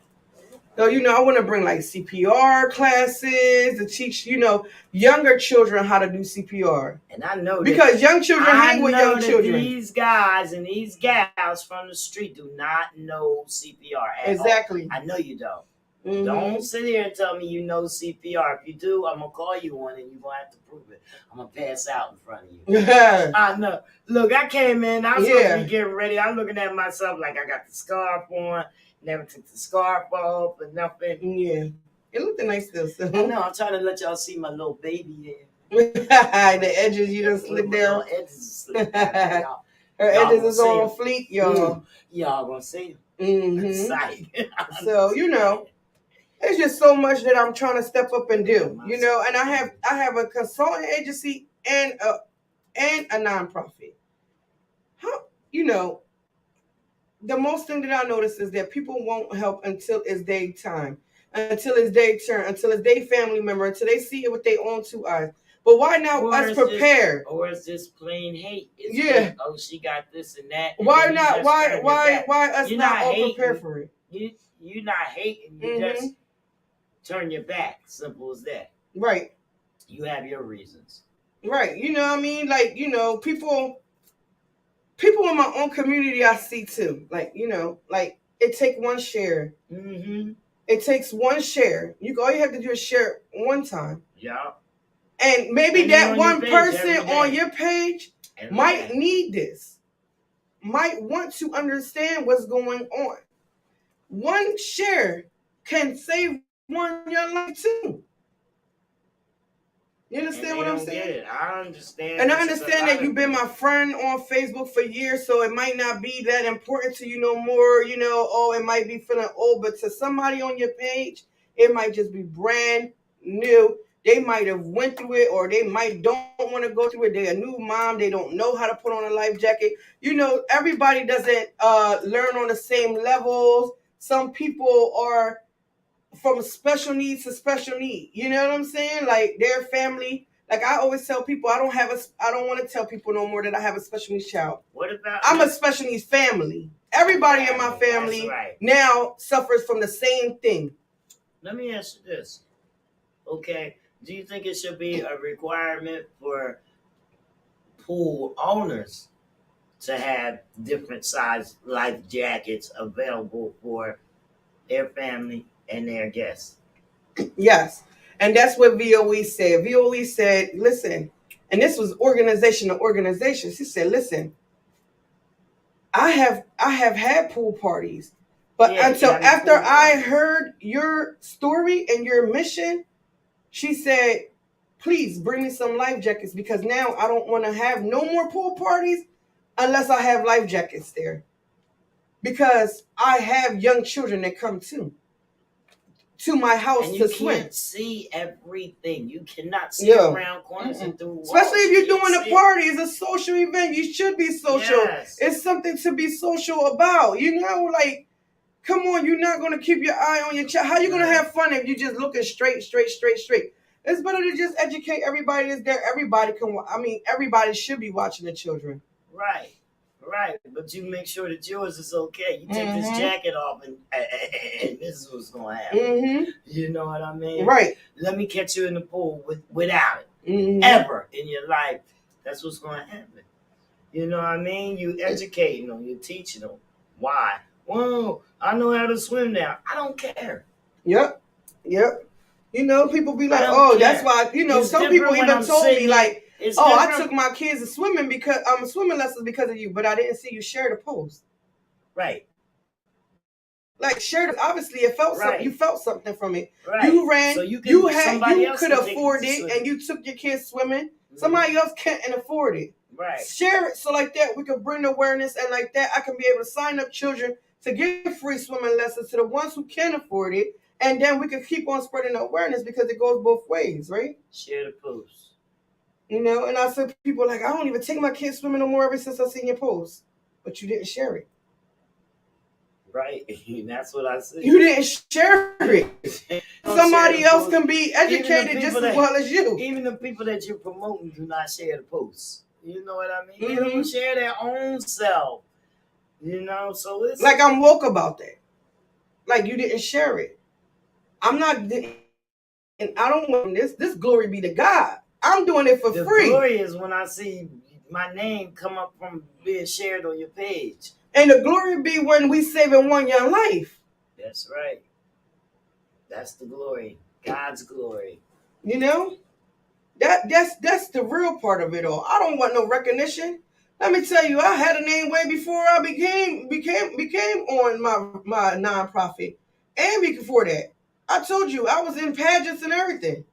So, you know, I want to bring like CPR classes to teach, you know, younger children how to do CPR. And I know because young children hang with young children. These guys and these gals from the street do not know CPR at all. I know you don't. Mm-hmm. Don't sit here and tell me you know CPR. If you do, I'm going to call you one and you're going to have to prove it. I'm going to pass out in front of you. I know. Look, I came in. I was supposed to be getting ready. I'm looking at myself like I got the scarf on. Never took the scarf off or nothing. Yeah. It looked nice still. So. I know. I'm trying to let y'all see my little baby there. The edges, you done slid down. The edges slid down. Her edges is on fleek, y'all. Y'all going to see them. Mm-hmm. So, you know. There's just so much that I'm trying to step up and do, you know. And I have a consulting agency and a nonprofit. You know, the most thing that I notice is that people won't help until it's their time, until it's their turn, until it's their family member, until they see it with their own 2 eyes. But why not us prepare? Or is this plain hate? Like, oh, she got this and that. And why not? Why us not all prepare for it? You're not hating. You just turn your back. Simple as that. Right. You have your reasons. Right. You know what I mean? Like, you know, people in my own community I see too. Like, you know, like it takes one share. Mm-hmm. It takes one share. All you have to do is share it one time. Yeah. And maybe that one person on your page might need this. Might want to understand what's going on. One share can save one your life too. You understand what I'm saying? I understand. And I understand that you've been my friend on Facebook for years, so it might not be that important to you no more. You know, it might be feeling old, but to somebody on your page, it might just be brand new. They might have went through it, or they might don't want to go through it. They're a new mom. They don't know how to put on a life jacket. You know, everybody doesn't learn on the same levels. Some people are from special needs to special need. You know what I'm saying? Like their family. Like I always tell people, I don't want to tell people no more that I have a special needs child. What about? I'm a special needs family. Everybody in my family now suffers from the same thing. Let me ask you this. Okay. Do you think it should be a requirement for pool owners to have different size life jackets available for their family and their guests? Yes. And that's what VOE said. VOE said, listen, and this was organization to organization. She said, listen, I have had pool parties, but Yeah, until having after pool I parties. heard your story and your mission, she said, please bring me some life jackets because now I don't want to have no more pool parties unless I have life jackets there. Because I have young children that come to my house And you to swim. can't see everything. You cannot see Yeah. around corners and through walls. Especially if you're You can't doing a see party, it's a social event. You should be social. Yes. It's something to be social about. You know, like, come on, you're not gonna keep your eye on your child. How you gonna have fun if you just looking straight? It's better to just educate everybody that's there. Everybody can. I mean, everybody should be watching the children. Right. Right. But you make sure that yours is okay. You take this jacket off and this is what's gonna happen. You know what I mean? Right. Let me catch you in the pool without it. Ever in your life. That's what's gonna happen. You know what I mean? You educating them, you teaching them. Why? Whoa, I know how to swim now. I don't care. Yep. You know, people be like, I don't oh, care. that's why, you know, It's some different people when even I'm told me, sitting like, It's oh, I different. took my kids to swimming because swimming lessons because of you, but I didn't see you share the post. Right. Like shared, obviously, it felt Right. something. You felt something from it. Right. You ran. So you you could afford it, and you took your kids swimming. Somebody else can't afford it. Right. Share it so like that we can bring awareness, and like that I can be able to sign up children to get free swimming lessons to the ones who can afford it, and then we can keep on spreading the awareness because it goes both ways, right? Share the post. You know, and I said people like, I don't even take my kids swimming no more ever since I seen your post, but you didn't share it. Right. That's what I see. You didn't share it. Somebody else can be educated just as well as you. Even the people that you're promoting do not share the posts. You know what I mean? They don't share their own self. You know, so it's like I'm woke about that. Like you didn't share it. I'm not, and I don't want this glory be to God. I'm doing it for free. The glory is when I see my name come up from being shared on your page. And the glory be when we saving one young life. That's right. That's the glory. God's glory. You know? That's the real part of it all. I don't want no recognition. Let me tell you, I had a name way before I became on my nonprofit. And before that. I told you I was in pageants and everything.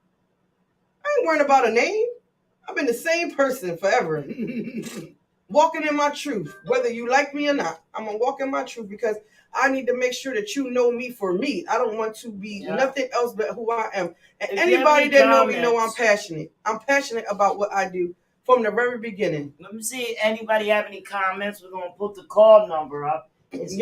I ain't worrying about a name. I've been the same person forever. Walking in my truth, whether you like me or not. I'm gonna walk in my truth because I need to make sure that you know me for me. I don't want to be nothing else but who I am. And if anybody that know me know I'm passionate. I'm passionate about what I do from the very beginning. Let me see if anybody have any comments. We're gonna put the call number up. It's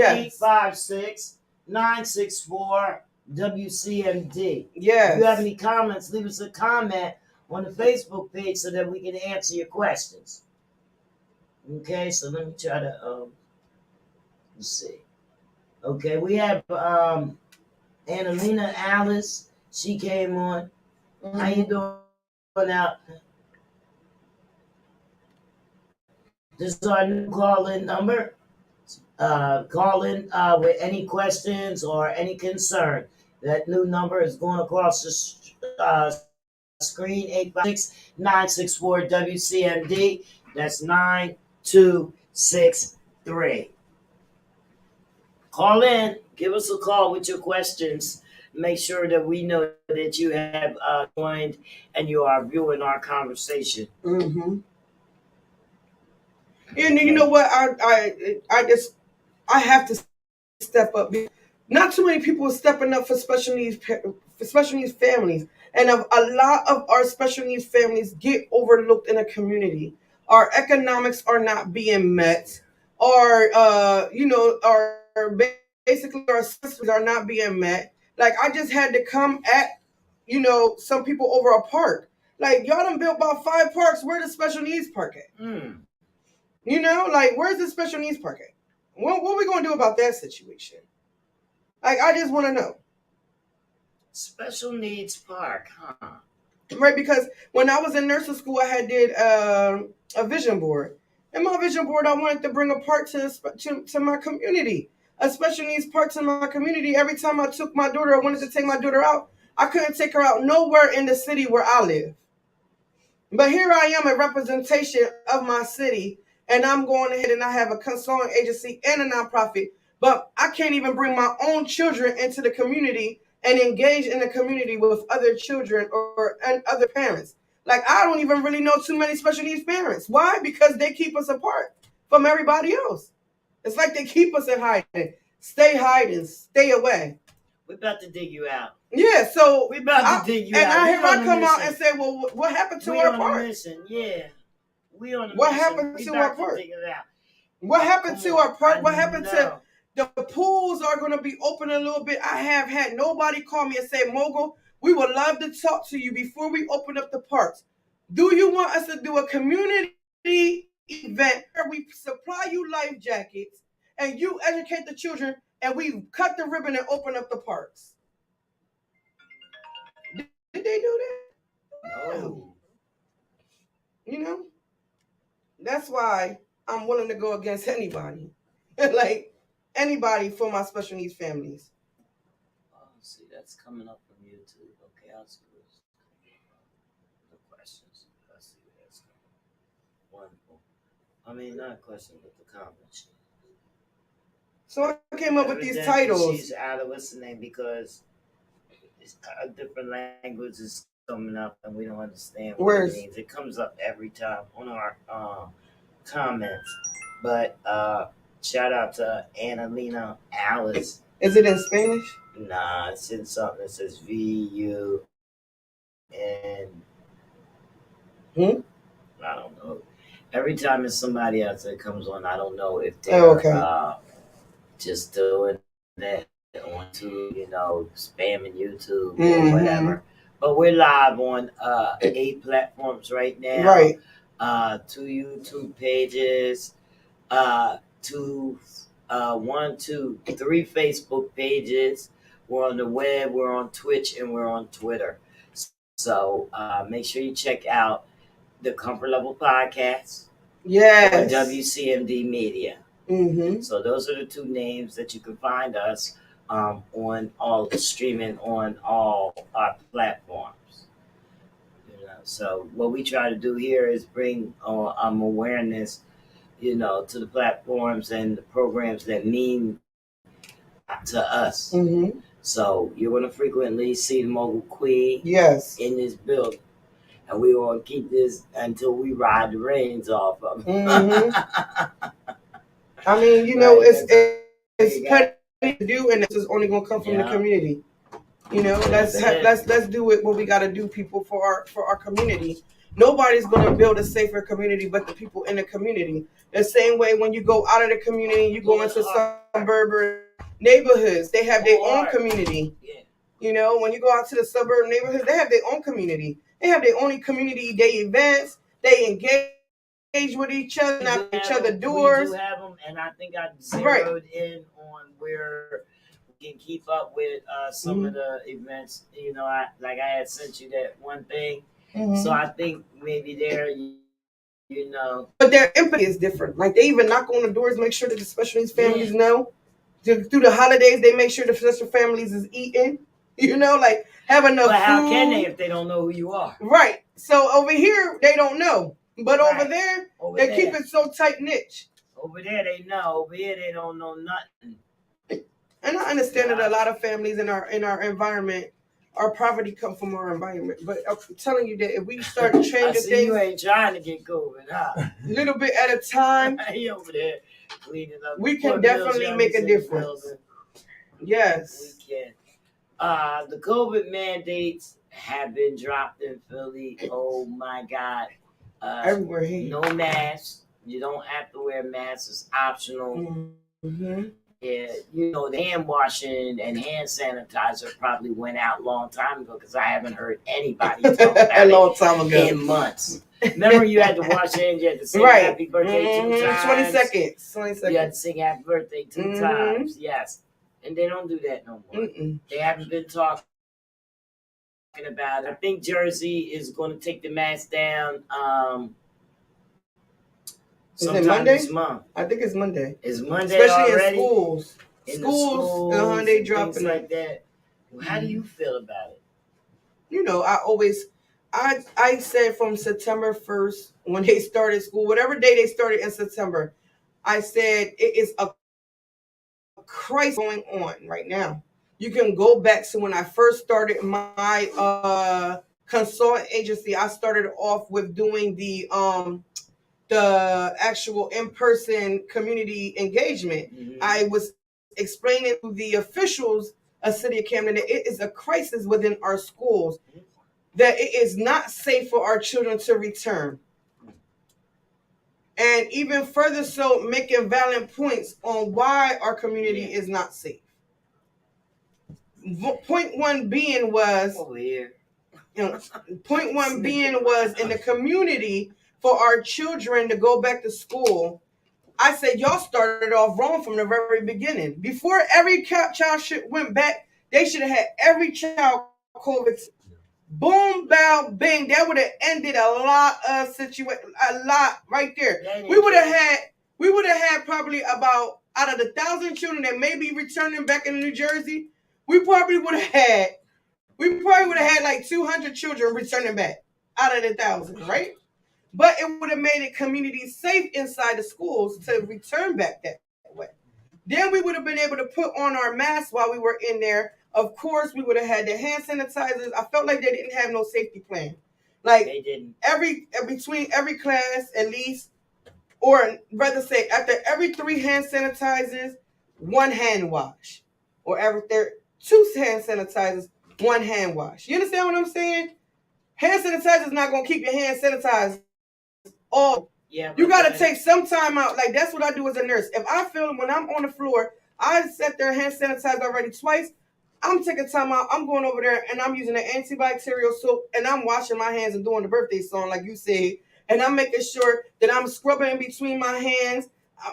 856-964-WCMD. Yes. If you have any comments, leave us a comment on the Facebook page so that we can answer your questions. Okay, so let me try to let's see. Okay, we have Annalena Alice. She came on. How you doing now? This is our new call-in number. Call in with any questions or any concern. That new number is going across the screen, 856-964-WCMD. That's 9263. Call in. Give us a call with your questions. Make sure that we know that you have joined and you are viewing our conversation. And you know what? I have to step up. Not too many people are stepping up for special needs families, and a lot of our special needs families get overlooked in a community. Our economics are not being met. Our basically our systems are not being met. Like I just had to come at some people over a park. Like y'all done built about 5 parks. Where the special needs park at? You know, like where's the special needs park at? What are we gonna do about that situation? Like I just want to know. Special needs park, huh? right? Because when I was in nursing school, I had did a vision board. And my vision board, I wanted to bring a park to my community, especially these parks in my community. Every time I took my daughter, I wanted to take my daughter out. I couldn't take her out nowhere in the city where I live. But here I am, a representation of my city, and I'm going ahead and I have a consulting agency and a nonprofit. But I can't even bring my own children into the community and engage in the community with other children and other parents. Like, I don't even really know too many special needs parents. Why? Because they keep us apart from everybody else. It's like they keep us in hiding. Stay hiding, stay away. We're about to dig you out. Yeah, so we're about to dig you out. And here I come out and say, well, what happened to our park? Yeah. We on a what mission. happened to our park? What happened to our park? What happened to the pools are going to be open a little bit. I have had nobody call me and say, Mogul, we would love to talk to you before we open up the parks. Do you want us to do a community event where we supply you life jackets and you educate the children and we cut the ribbon and open up the parks? Did they do that? No. You know, that's why I'm willing to go against anybody. Like, anybody for my special needs families. Oh, see, that's coming up from YouTube. Okay, I'll see the questions. Let's see where that's coming. Wonderful. I mean, not a question, but the comments. So I came up with these titles. She's out of what's the name because it's a different language is coming up and we don't understand what it means. It comes up every time on our comments. But shout out to Annalena Alice. Is it in Spanish? Nah, it's in something that says VUN. I don't know. Every time it's somebody else that comes on, I don't know if they're just doing that onto, spamming YouTube or whatever. But we're live on 8 platforms right now. Right. 2 YouTube pages, 3 Facebook pages. We're on the web, we're on Twitch, and we're on Twitter. So make sure you check out the Comfort Level Podcast. Yes. WCMD Media. Mm-hmm. So those are the 2 names that you can find us on all streaming on all our platforms. So what we try to do here is bring awareness, to the platforms and the programs that mean to us. Mm-hmm. So you're going to frequently see the Mogul Queen in this building. And we're going to keep this until we ride the reins off of them. Mm-hmm. I mean, it's plenty to do, and this is only going to come from the community. Let's do it what we got to do, people, for our community. Nobody's going to build a safer community but the people in the community. The same way when you go out of the community, you go into suburban neighborhoods, they have their own community. Yeah. When you go out to the suburban neighborhoods, they have their own community. They have their own community day events. They engage with each other, knock each other doors. We do have them, and I think I zeroed in on where we can keep up with some of the events. I had sent you that one thing. Mm-hmm. So I think maybe there, But their empathy is different. Like, they even knock on the doors, make sure that the special needs families know. Through the holidays, they make sure the special families is eating. Have enough food. But how can they if they don't know who you are? Right. So over here, they don't know. But over there, they keep it so tight-knit. Over there, they know. Over here, they don't know nothing. And I understand that a lot of families in our environment, our poverty come from our environment. But I'm telling you that if we start changing things, you ain't trying to get COVID, huh? Little bit at a time. He over there cleaning up. We can definitely make a difference. Yes, we can. The COVID mandates have been dropped in Philly. Oh my God! Everywhere here. No masks. You don't have to wear masks. It's optional. Mm-hmm. Yeah, the hand washing and hand sanitizer probably went out a long time ago because I haven't heard anybody talk about a long time ago in months. Remember, you had to wash your hands. You had to sing happy birthday 2 times. 20 seconds. 20 seconds. You had to sing happy birthday 2 times. Yes, and they don't do that no more. They haven't been talking about it. I think Jersey is going to take the mask down Is it sometime Monday? this month. I think it's Monday. It's Monday Especially already? in schools. In the schools they and dropping things like that. How do you feel about it? You know, I said from September 1st when they started school, whatever day they started in September, I said it is a crisis going on right now. You can go back to when I first started my consultant agency. I started off with doing the actual in-person community engagement. Mhm. I was explaining to the officials of City of Camden that it is a crisis within our schools, that it is not safe for our children to return. And even further so, making valid points on why our community is not safe. Point one being was, point one being was in the community for our children to go back to school. I said, y'all started off wrong from the very beginning. Before every child went back, they should have had every child COVID. Boom, bow, bang. That would have ended a lot of a lot right there. We would have had probably about, out of the 1,000 children that may be returning back in New Jersey, we probably would have had like 200 children returning back out of the 1,000, right? But it would have made it community safe inside the schools to return back that way. Then we would have been able to put on our masks while we were in there. Of course, we would have had the hand sanitizers. I felt like they didn't have no safety plan. Like they didn't. Between every class, at least, or rather say, after every 3 hand sanitizers, 1 hand wash, or after 2 hand sanitizers, 1 hand wash. You understand what I'm saying? Hand sanitizer is not gonna keep your hands sanitized all. Yeah, you gotta take some time out. Like, that's what I do as a nurse. If I feel when I'm on the floor, I sat there hand sanitized already twice. I'm taking time out. I'm going over there and I'm using an antibacterial soap and I'm washing my hands and doing the birthday song, like you said. And I'm making sure that I'm scrubbing in between my hands,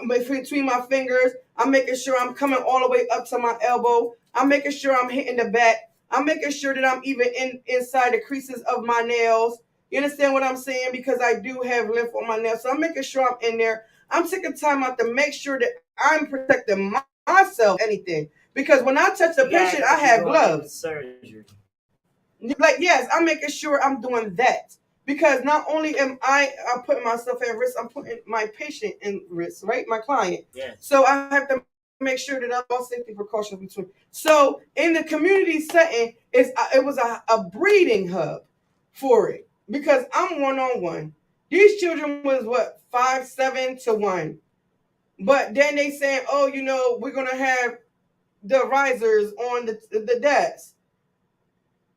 between my fingers. I'm making sure I'm coming all the way up to my elbow. I'm making sure I'm hitting the back. I'm making sure that I'm even inside the creases of my nails. You understand what I'm saying? Because I do have lymph on my nails. So I'm making sure I'm in there. I'm taking time out to make sure that I'm protecting myself, anything. Because when I touch the patient, I have gloves. Surgery. Like, yes, I'm making sure I'm doing that. Because not only am I'm putting myself at risk, I'm putting my patient in risk, right? My client. Yes. So I have to make sure that all safety precautions between. So in the community setting, it was a breeding hub for it. Because I'm one-on-one. These children was 5'7" to 1. But then they saying, oh, you know, we're gonna have the risers on the desk.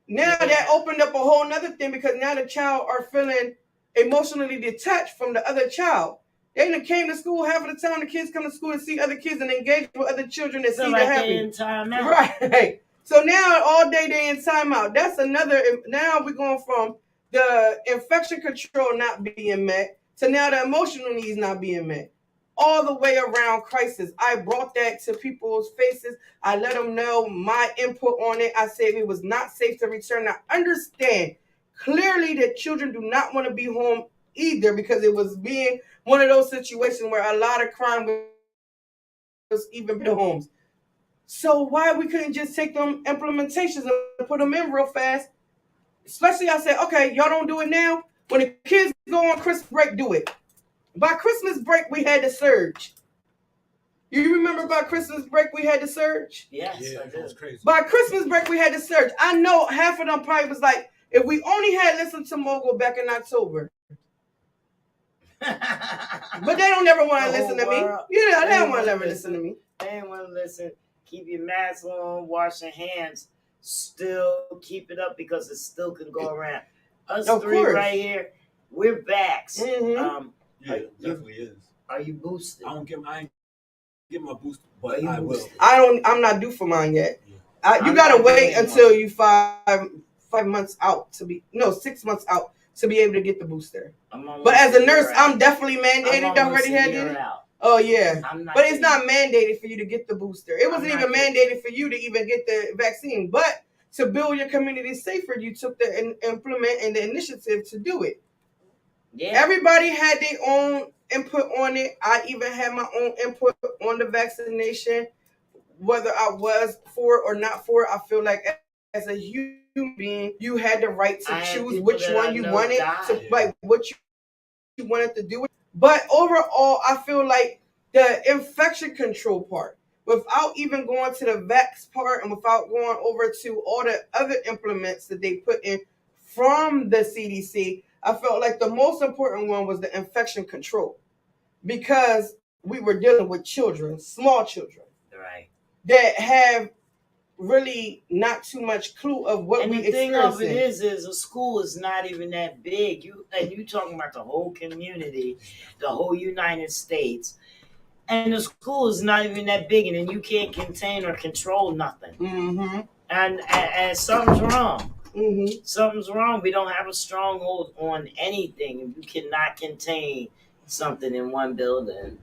Now that opened up a whole nother thing, because now the child are feeling emotionally detached from the other child. They done came to school, half of the time the kids come to school to see other kids and engage with other children that see they're happy. In timeout. Right. So now all day they in timeout. That's another. Now we're going from the infection control not being met to now the emotional needs not being met. All the way around crisis. I brought that to people's faces. I let them know my input on it. I said it was not safe to return. I understand clearly that children do not want to be home either, because it was being one of those situations where a lot of crime was even in the homes. So why we couldn't just take them implementations and put them in real fast? Especially I said, okay, y'all don't do it now. When the kids go on Christmas break, do it. By Christmas break, we had the surge. You remember by Christmas break, we had the surge? Yes, yeah, that was crazy. By Christmas break, we had the surge. I know half of them probably was like, if we only had listened to Mogul back in October. But they don't never want to listen to me. Yeah, they don't want to ever listen to me. They ain't want to listen. Keep your mask on, wash your hands. Still keep it up, because it still can go around. Us three right here, we're vaxxed. Mm-hmm. Yeah, it definitely is. Are you boosted? I ain't get my booster, but I will. I'm not due for mine yet. Yeah. You gotta wait until you 5 months out to be 6 months out to be able to get the booster. But as a nurse, I'm definitely mandated. I already had it. Oh yeah, but it's not mandated for you to get the booster. It wasn't even mandated for you to even get the vaccine. But to build your community safer, you took the implement and the initiative to do it. Yeah. Everybody had their own input on it. I even had my own input on the vaccination, whether I was for it or not for it. I feel like as a human being, you had the right to choose which one you wanted to, like what you wanted to do. But overall, I feel like the infection control part, without even going to the vax part and without going over to all the other implements that they put in from the CDC, I felt like the most important one was the infection control, because we were dealing with children, small children, right, that have really not too much clue of what and we the thing of it experiencing. is a school is not even that big. You talking about the whole community, the whole United States, and the school is not even that big, and then you can't contain or control nothing. Mm-hmm. And something's wrong. Mm-hmm. Something's wrong. We don't have a stronghold on anything. You cannot contain something in one building.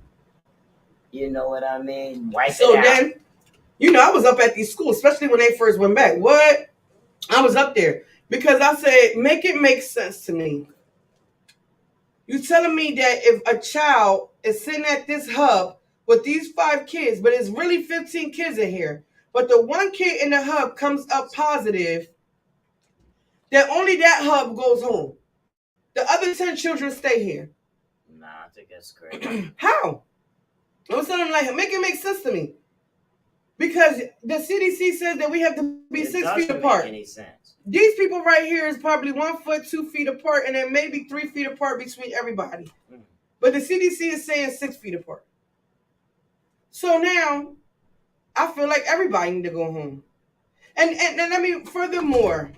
You know what I mean? Wipe So it out. then, you know, I was up at these schools, especially when they first went back. What? I was up there because I said, make it make sense to me. You telling me that if a child is sitting at this hub with these 5 kids, but it's really 15 kids in here, but the one kid in the hub comes up positive, that only that hub goes home. The other 10 children stay here. Nah, I think that's great. How? I'm saying, like, make it make sense to me. Because the CDC says that we have to be 6 feet apart. Make any sense. These people right here is probably 1 foot, 2 feet apart, and then maybe 3 feet apart between everybody. But the CDC is saying 6 feet apart. So now, I feel like everybody need to go home. And I mean, furthermore,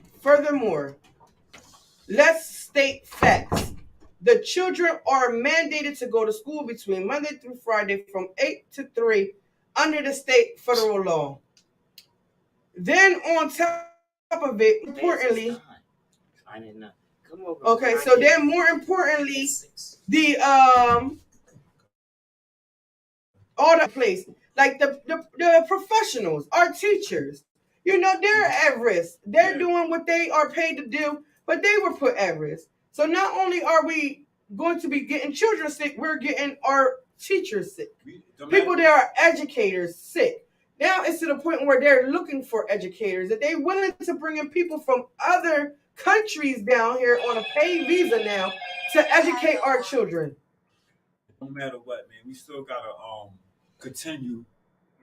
let's state facts. The children are mandated to go to school between Monday through Friday from 8 to 3 under the state federal law. Then on top of it, importantly, I didn't know. Come over. Okay, so then more importantly, the all the place, like the professionals, our teachers, you know, they're at risk. They're doing what they are paid to do, but they were put at risk. So not only are we going to be getting children sick, we're getting our teachers sick. People that are educators sick. Now it's to the point where they're looking for educators, that they're willing to bring in people from other countries down here on a paid visa now to educate our children. No matter what, man, we still gotta continue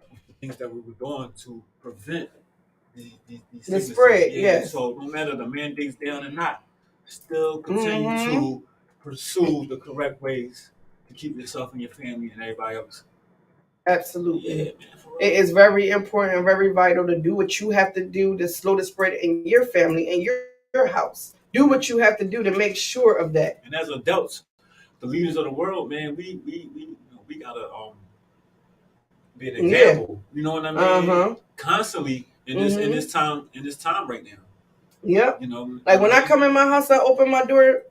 the things that we were doing to prevent the spread. Yeah. Yes. So no matter the mandates down or not, still continue to pursue the correct ways to keep yourself and your family and everybody else. Absolutely. Yeah, man, it is very important and very vital to do what you have to do to slow the spread in your family and your house. Do what you have to do to make sure of that. And as adults, the leaders of the world, man, we gotta be an example. You know what I mean? Constantly in this time right now. Yep. You know, like when I come in my house, I open my door,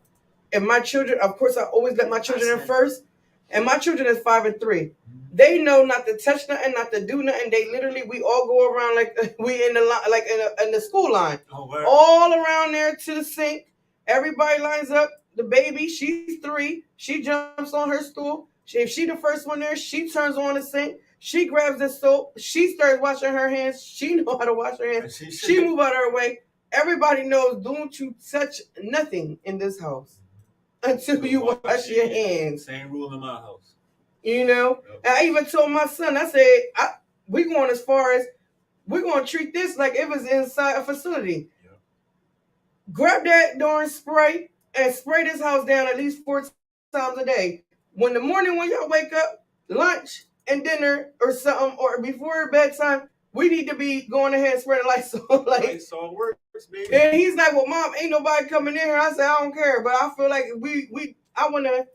and my children, of course, I always let my children in first. And my children is 5 and 3. They know not to touch nothing, not to do nothing. They literally, we all go around like we in the line, like in the school line, all around there to the sink. Everybody lines up. The baby, she's 3. She jumps on her stool. If she the first one there, she turns on the sink. She grabs the soap. She starts washing her hands. She know how to wash her hands. She move out of her way. Everybody knows, don't you touch nothing in this house until you wash your hands. Same rule in my house. You know? Yep. And I even told my son, I said, we going as far as, we're going to treat this like it was inside a facility. Yep. Grab that darn spray and spray this house down at least 4 times a day. When the morning when y'all wake up, lunch and dinner or something, or before bedtime, we need to be going ahead and spreading lights on. Like, Lysol works, baby. And he's like, well, Mom, ain't nobody coming in here. I said, I don't care. But I feel like I want to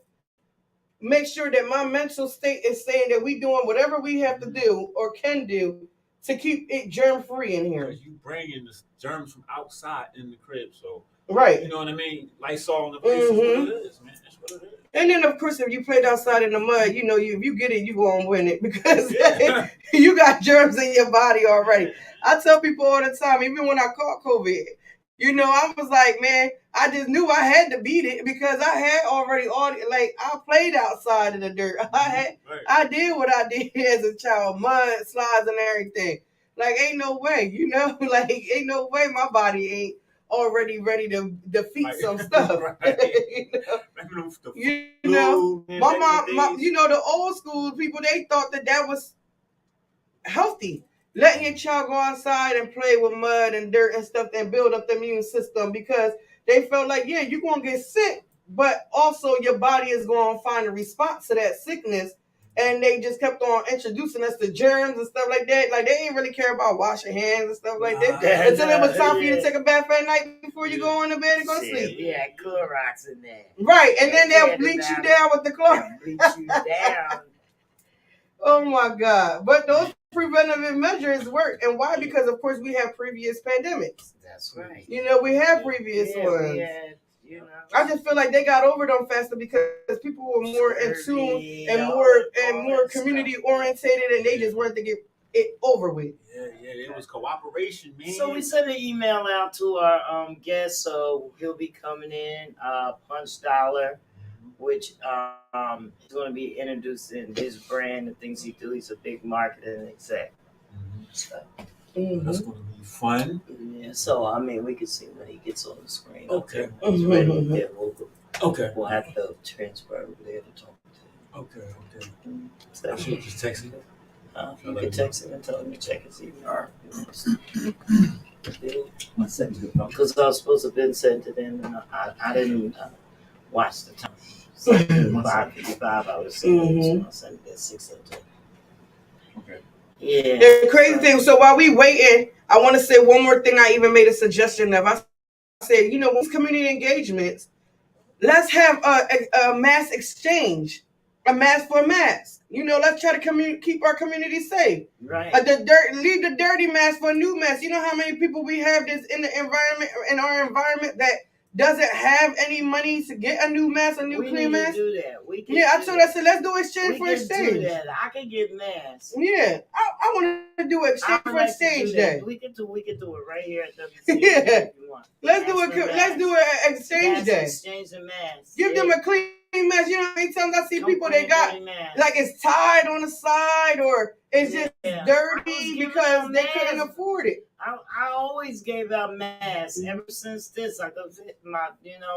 make sure that my mental state is saying that we doing whatever we have to do or can do to keep it germ-free in here. Because you bringing the germs from outside in the crib. So, right. You know what I mean? Lysol in the place is what it is, man. That's what it is. And then, of course, if you played outside in the mud, if you get it, you gonna win it because you got germs in your body already. I tell people all the time, even when I caught COVID, I was like, man, I just knew I had to beat it because I had already I played outside in the dirt. I did what I did as a child, mud, slides, and everything. Like, ain't no way, ain't no way my body ain't already ready to defeat some stuff. My mom, the old school people, they thought that was healthy. Letting your child go outside and play with mud and dirt and stuff and build up the immune system because they felt like, yeah, you're going to get sick, but also your body is going to find a response to that sickness. And they just kept on introducing us to germs and stuff like that. Like, they didn't really care about washing hands and stuff like that. Until it was time for you to take a bath at night before you go into bed and go to sleep. Yeah, Clorox in there. Right, and then they'll bleach you down with the Clorox. Bleach you down. Oh, my God. But those preventative measures work. And why? Because, of course, we have previous pandemics. That's right. We have previous ones. We had, I just feel like they got over them faster because people were more in tune and more community orientated, and they just wanted to get it over with. Yeah, it was cooperation, man. So we sent an email out to our guest, so he'll be coming in, Punch Dollar, which is going to be introducing his brand and things he do. He's a big marketing exec. So. That's going to be fun. Yeah, so we can see when he gets on the screen. Okay. He's ready. Yeah, we'll have to transfer over there to talk to him. Okay. So, I should just text him. You can text him and tell him to check his email. Because I was supposed to have been sent to them, and I didn't watch the time. So 5:55, I was sent I sent it at 6:02. Okay. Yeah. The crazy thing. So while we waiting, I want to say one more thing. I even made a suggestion of. I said, with community engagements, let's have a mass exchange, a mask for a mask. Let's try to keep our community safe. Right. Leave the dirty mask for a new mask. You know how many people we have this in our environment that doesn't have any money to get a new mask, a new clean mask. We can do that. I told her, I said, let's do exchange for exchange. Do that. I can get masks. Yeah, I want to do exchange for exchange day. We can do it right here at WC. Yeah, let's do an exchange day. Exchange the masks. Give them a clean mask. You know how many times I see people they got like it's tied on the side or it's just dirty because they couldn't afford it. I always gave out masks ever since this. I go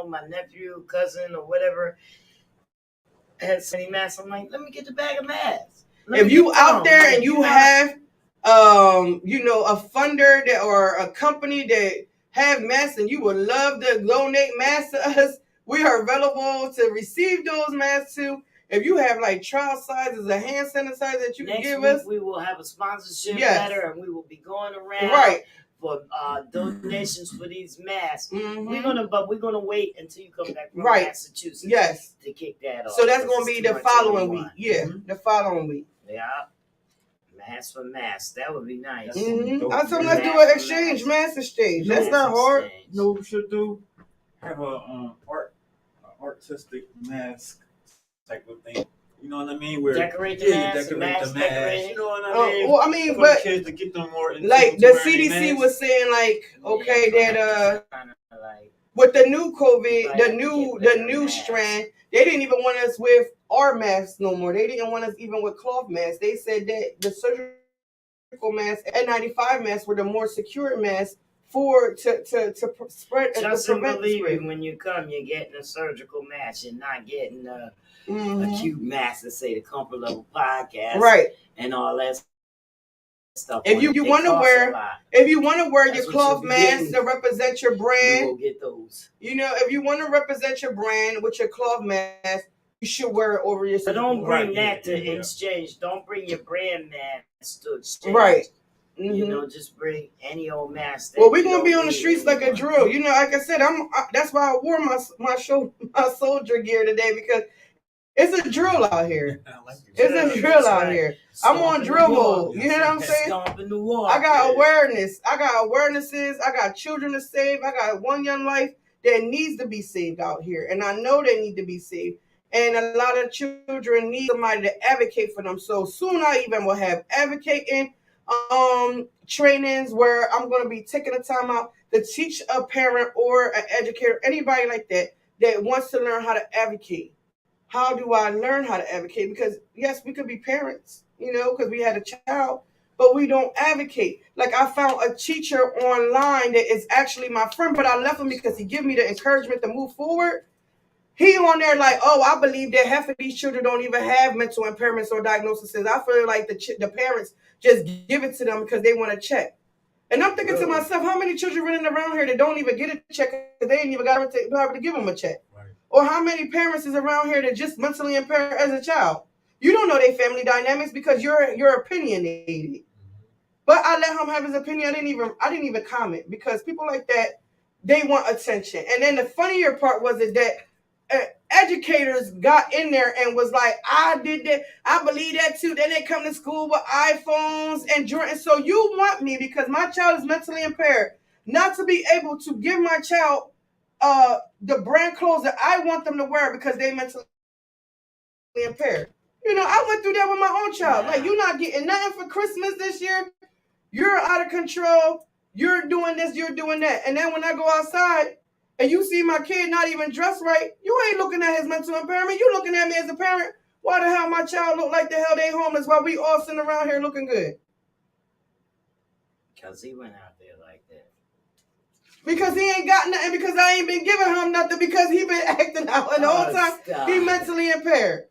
my nephew, cousin, or whatever had so many masks. I'm like, let me get the bag of masks. If you out there and you have a funder or a company that have masks and you would love to donate masks to us, we are available to receive those masks too. If you have like trial sizes of hand sanitizer that you can give us, we will have a sponsorship letter, and we will be going around for donations for these masks. We're gonna wait until you come back from Massachusetts to kick that off. So that's gonna be the following week. Yeah, the following week. Yeah. Mask for mask. That would be nice. I told them let's do an exchange, mask exchange. That's not hard. You know what we should do? Have a artistic mask type of thing. You know what I mean? Where decorate the mask. You know what I mean? Well, I mean, for but the kids to get them more like the CDC was saying, that with the new COVID, the new strand, they didn't even want us with our masks no more. They didn't want us even with cloth masks. They said that the surgical masks and N95 masks were the more secure masks to spread and just to prevent believe spread. When you come, you're getting a surgical mask. You're not getting a cute mask to say the Comfort Level Podcast, right? And all that stuff. If you want to wear your cloth mask to represent your brand, you will get those. If you want to represent your brand with your cloth mask, you should wear it over your. But don't bring that to exchange. Don't bring your brand mask to exchange. Right. Just bring any old mask. Well, we're gonna be on the streets like a drill. Like I said, that's why I wore my soldier gear today because it's a drill out here. It's a drill out here. I'm on drill mode. You know what I'm saying? I got awareness. I got awarenesses. I got children to save. I got one young life that needs to be saved out here, and I know they need to be saved. And a lot of children need somebody to advocate for them. So soon I even will have advocating trainings where I'm going to be taking the time out to teach a parent or an educator, anybody like that wants to learn how to advocate. How do I learn how to advocate? Because yes, we could be parents, because we had a child, but we don't advocate. Like I found a teacher online that is actually my friend, but I left him because he gave me the encouragement to move forward. He on there like, oh, I believe that half of these children don't even have mental impairments or diagnoses. I feel like the parents just give it to them because they want to check. And I'm thinking to myself, how many children running around here that don't even get a check because they ain't even got to give them a check? Right. Or how many parents is around here that just mentally impaired as a child? You don't know their family dynamics because you're opinionated. But I let him have his opinion. I didn't even comment because people like that, they want attention. And then the funnier part was that educators got in there and was like, I did that. I believe that too. Then they come to school with iPhones and Jordan. So you want me, because my child is mentally impaired, not to be able to give my child the brand clothes that I want them to wear because they mentally impaired. I went through that with my own child. Like, you're not getting nothing for Christmas this year. You're out of control. You're doing this. You're doing that. And then when I go outside, and you see my kid not even dressed right, you ain't looking at his mental impairment. You looking at me as a parent. Why the hell my child look like the hell they homeless while we all sitting around here looking good? Because he went out there like that. Because he ain't got nothing, because I ain't been giving him nothing, because he been acting out. And the whole time, he mentally impaired.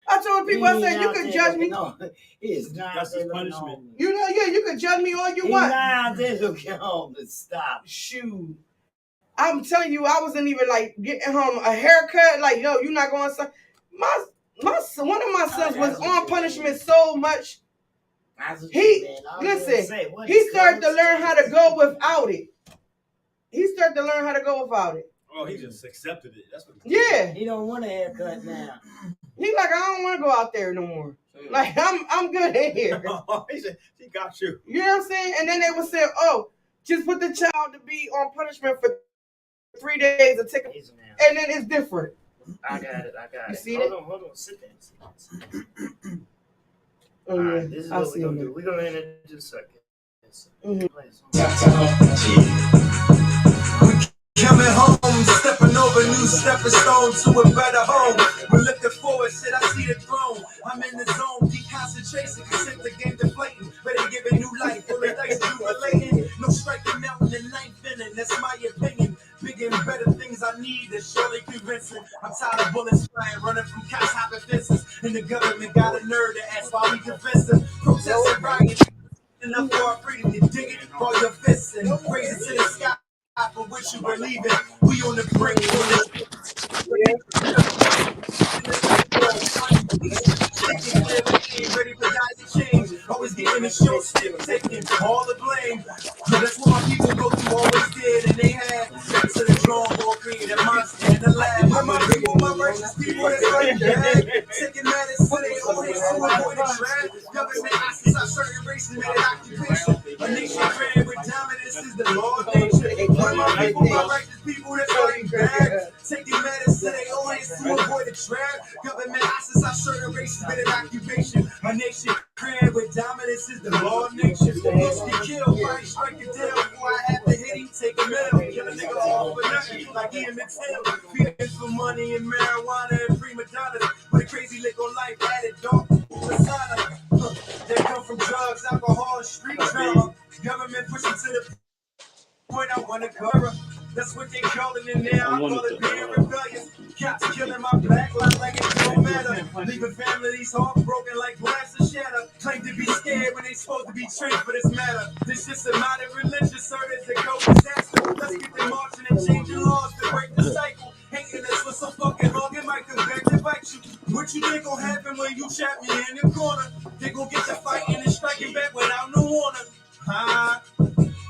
I told people, I said, you can judge me. He is not. That's his punishment. You can judge me all you want. He's not out there looking homeless. Stop. Shoot. I'm telling you, I wasn't even like getting home a haircut. Like, yo, you're not going to. One of my sons was on punishment so much. He started to learn how to go without it. Oh, he just accepted it. That's what. Yeah. He don't want a haircut now. He like, I don't want to go out there no more. Like, I'm good in here. He got you. You know what I'm saying? And then they would say, oh, just put the child to be on punishment for 3 days and take it, and then it's different. I got it. You see it? Hold on. Sit there. All right, this is what we're going to do. We're going to introduce a second. Coming home, stepping over new stepping stones to a better home. We're looking forward, shit, I see the throne. I'm in the zone, deconcentration, consent the game deflating. Ready to give a new life, full of dice, jubilating. No striking out in the ninth inning, that's my opinion. Bigger and better things I need is surely convincing. I'm tired of bullets flying, running from cops, hopping fences. And the government got a nerve to ask why we defense them. Protesting, rioting, enough for our freedom. You dig it, ball your fists and raise it to the sky. For what you believe in, we on the brink. Ready for guys to change. Always getting the show stick, taking all the blame. That's what my people go through, always did, and they had. To the drawing board, creating a monster in the lab. My people, my righteous people, that's right, yeah. Taking matters to their own hands to avoid the trap. Government access our certain races made an occupation. A nation created with dominance is the law of nature. My people, my righteous people, that's fighting back. Taking matters to their own hands to avoid the trap. Government access our certain races made an occupation. A nation created with dominance is the law of nature. Must be killed, fight, strike a deal. Before I have to hit him, take a mill. Kill a nigga all for nothing, like Ian McTill. Feeding for money and marijuana and prima donnas. With a crazy lick on life, added dog persona. They come from drugs, alcohol, and street drama. Government pushing to the point I wanna cover. That's what they calling it now. I call it being rebellious. Cops killing my black life like it don't matter. Leaving families heartbroken like glass and shatter. Claim to be scared when they supposed to be trained for this matter. This just a modern religious service that goes disaster. Let's get them marching and changing laws to break the cycle. Hating us for so fucking long, it might come back to bite you. What you think gon' happen when you trap me in the corner? They gon' get to fighting and striking back without no warning.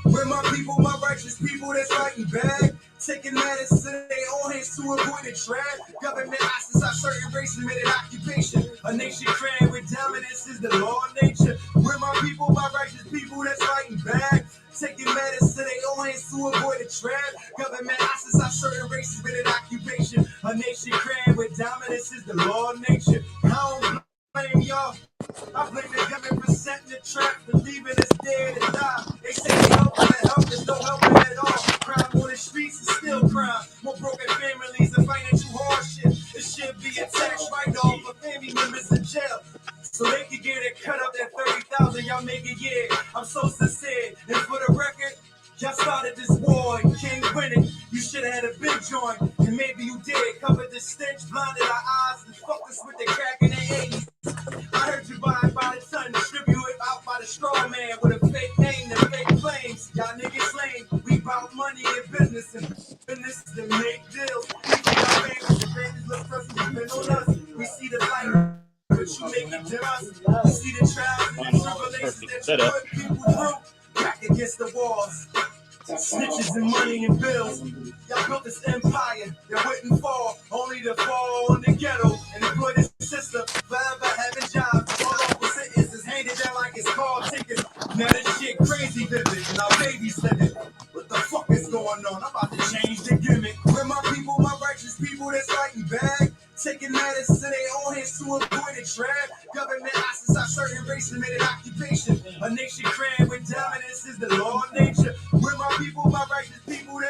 We're my people, my righteous people that's fighting back. Taking matters to their own hands to avoid the trap. Government access our certain races made an occupation. A nation created with dominance is the law of nature. We're my people, my righteous people that's fighting back. Taking matters to their own hands to avoid the trap. Government access our certain races made an occupation. A nation created with dominance is the the law of nature. I don't blame y'all. I blame the government for setting the trap, for leaving us dead and die. They say they helping and help, there's no helping at all. Crime on the streets is still crime. More broken families and financial hardship. It should be a tax write-off for family members in jail, so they can get it cut up that 30,000 y'all make a year. I'm so sincere, and for the record, y'all started this war and can't win it. You should have had a big joint, and maybe you did. Covered the stench, blinded our eyes, and fucked us with the crack in the 80s. I heard you buy it by the ton, distribute it out by the straw man with a fake name and fake claims. Y'all niggas lame. We bout money and business to make deals. We for our families, the greatest look personal depend on us. We see the light, but you make it to us. We see the trials and the tribulations that you put people through. Back against the walls. Snitches and money and bills. Y'all built this empire that wouldn't fall, only to fall in the ghetto and employ this system. Forever having jobs, all over sentences handed down like it's called tickets. Now this shit crazy vivid, and our babies living. What the fuck is going on? I'm about to change the gimmick. Where my people, my righteous people that's fighting back, taking matters to their own hands to avoid a trap. Government ostracize certain race limited occupation. A nation crammed with dominance is the law of nature. Where my people, my righteous people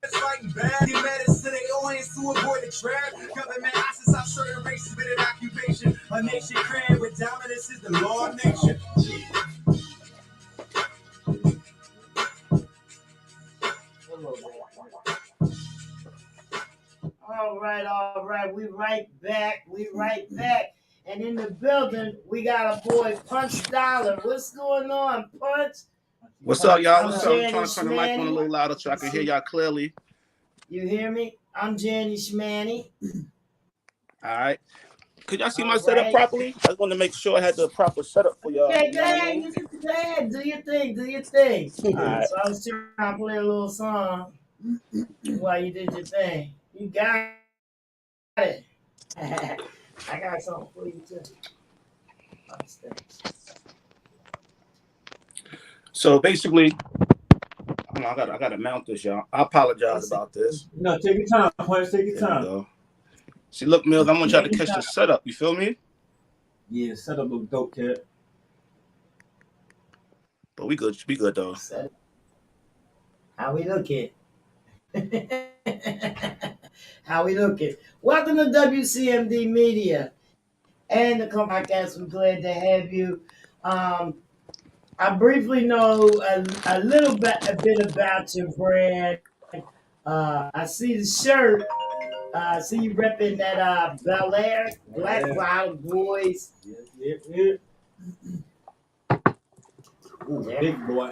that's fighting back, taking matters to their own hands to avoid a trap. Government ostracize certain race limited occupation. A nation crammed with dominance is the law of nature. All right. We right back. And in the building, we got a boy, Punch Dollar. What's going on, Punch? What's up, y'all? I'm What's up? I'm Janny trying to turn the mic on a Schmanny. little louder so I can hear y'all clearly. You hear me? I'm Janny Schmanny. All right. Could y'all see my All setup right. properly? I just want to make sure I had the proper setup for y'all. Okay, You know what I mean? go ahead. Do your thing. All right. So I was trying to play a little song while you did your thing. You got it. I got something for you too. So basically, hold on, I gotta mount this, y'all. I apologize about this. No, take your time, Punch. Take your There we time. go. See, look, Mills, I want y'all to catch the setup. You feel me? Yeah, setup look dope, kid. But we good. Be good though. How we looking? How we looking? Welcome to WCMD Media and the podcast. We're glad to have you. I briefly know a bit about your brand. I see the shirt. I see you repping that Bel Air, Black Wild Boys. Yeah. Ooh, big boy.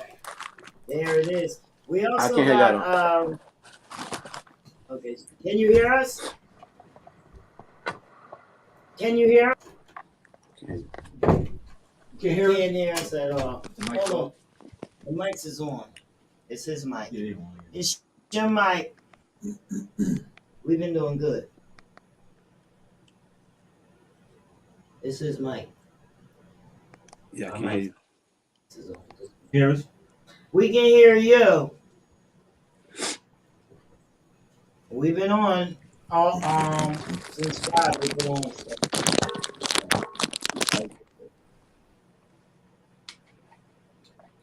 There it is. We also I can hear got. Okay, can you hear us? Can you hear us? You can't hear Can't it? hear us at all. The mic's Hold on. on. The mic's is on. It's his mic. Yeah, they on. It's your mic. We've been doing good. It's his mic. Yeah, I can hear you. Hear us? We can hear you. We've been on all since 5. We've been on.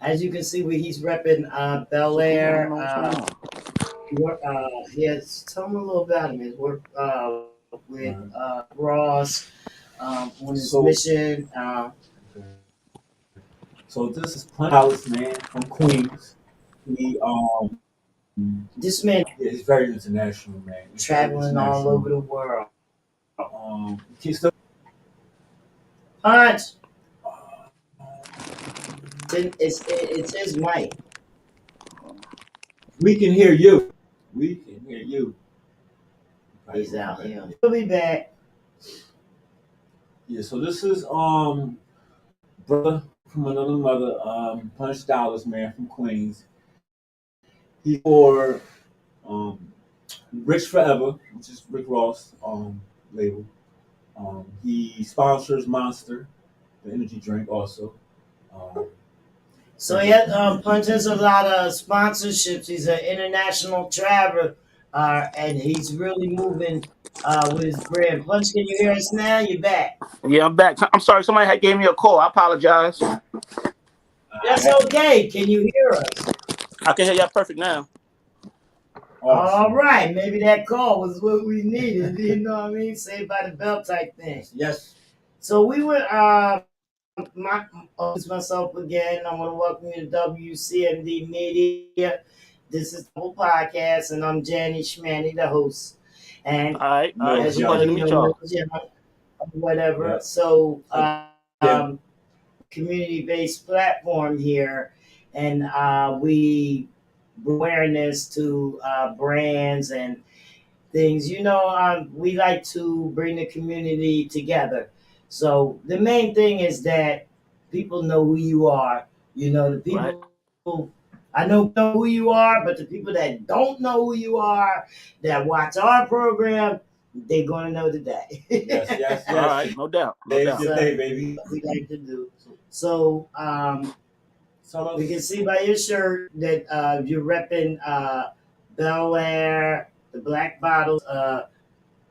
As you can see, he's repping Bel Air. Yes, tell him a little about him. He's worked with Ross on his mission. So this is Punch House, man, from Queens. He This man he's very international, man. He's traveling very all over the world. He's still Punch. It's his mic. we can hear you. We can hear you. He's out here. He'll be back. Yeah, so this is brother from another mother, Punch Dollars, man, from Queens. He's for Rich Forever, which is Rick Ross label. He sponsors Monster, the energy drink, also. So Punch has a lot of sponsorships. He's an international And he's really moving with his brand. Punch, can you hear us now? You're back. Yeah, I'm back. I'm sorry, somebody had gave me a call. I apologize. That's okay. Can you hear us? I can hear y'all perfect now. Awesome. All right. Maybe that call was what we needed. You know what I mean? Saved by the bell type thing. Yes. So we were myself again. I want to welcome you to WCMD Media. This is the whole podcast, and I'm Janny Schmanny, the host. And All right, No, as it's a you know, pleasure to meet y'all. whatever. Yeah. So Yeah. community-based platform here, and we bring awareness to brands and things. We like to bring the community together. So the main thing is that people know who you are. The Right. people I know who you are, but the people that don't know who you are, that watch our program, they're gonna know today. Yes. All right, no doubt, no Today's doubt. your day, baby. We like to do. So So we can see by your shirt that you're repping Bel Air, the Black Bottles,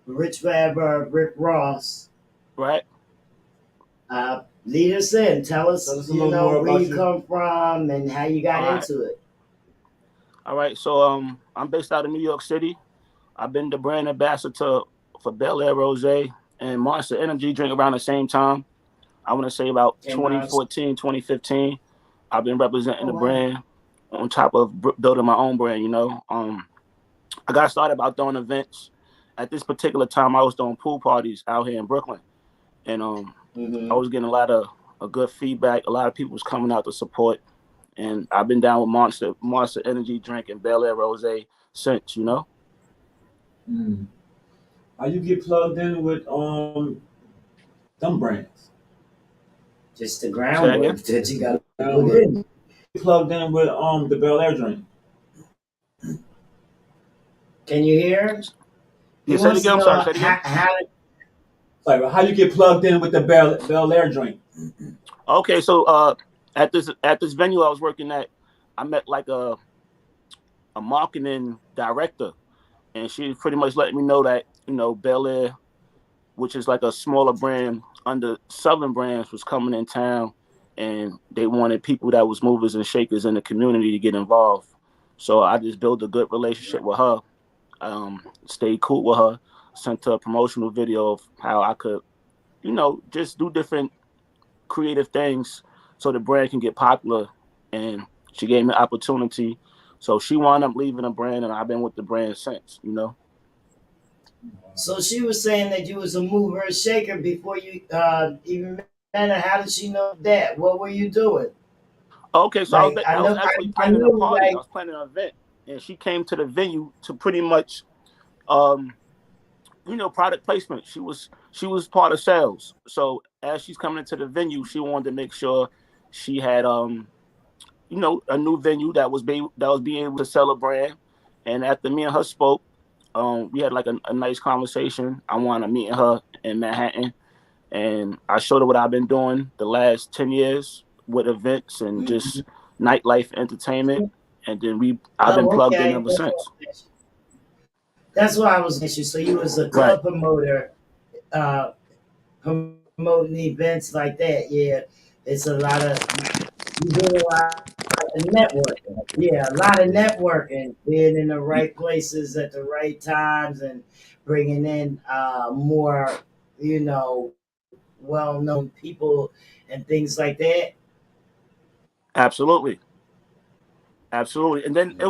Rich Weber, Rick Ross. Right. Lead us in. Tell us, a little more where about you come from and how you got All right. into it. All right. So I'm based out of New York City. I've been the brand ambassador for Bel Air Rose and Monster Energy drink around the same time. I want to say about Okay, 2014, 2015. I've been representing Oh, the wow. brand on top of building my own brand. I got started about doing events. At this particular time, I was doing pool parties out here in Brooklyn, and I was getting a good feedback. A lot of people was coming out to support, and I've been down with Monster Energy drink and Bel Air Rose since. how you get plugged in with them brands? Just the Say groundwork again. that you got to put Groundwork. in. Plugged in with the Bel Air drink. Can you hear? He Yeah, say it wants again. to I'm know sorry. Say it again. Like how you get plugged in with the Bel Air drink? Okay, so at this venue I was working at, I met like a marketing director, and she pretty much let me know that Bel Air, which is like a smaller brand under Southern Brands, was coming in town, and they wanted people that was movers and shakers in the community to get involved. So I just built a good relationship with her, stayed cool with her, sent her a promotional video of how I could, just do different creative things so the brand can get popular. And she gave me an opportunity. So she wound up leaving the brand, and I've been with the brand since. So she was saying that you was a mover and shaker before you even met her. How did she know that? What were you doing? Okay, so Like I was actually I planning a know party. I like was planning an event, and she came to the venue to pretty much, um, product placement. She was part of sales. So as she's coming into the venue, she wanted to make sure she had a new venue that was being able to sell a brand. And after me and her spoke, we had like a nice conversation. I wound up meeting her in Manhattan, and I showed her what I've been doing the last 10 years with events and just nightlife entertainment. And then I've been oh plugged in okay. ever since. That's why I was asking. So you was a Right. club promoter, uh, promoting events like that. Yeah, it's a lot of you do a lot of networking. Yeah, a lot of networking, being in the right places at the right times, and bringing in more, well-known people and things like that. Absolutely. Absolutely. And then Okay. it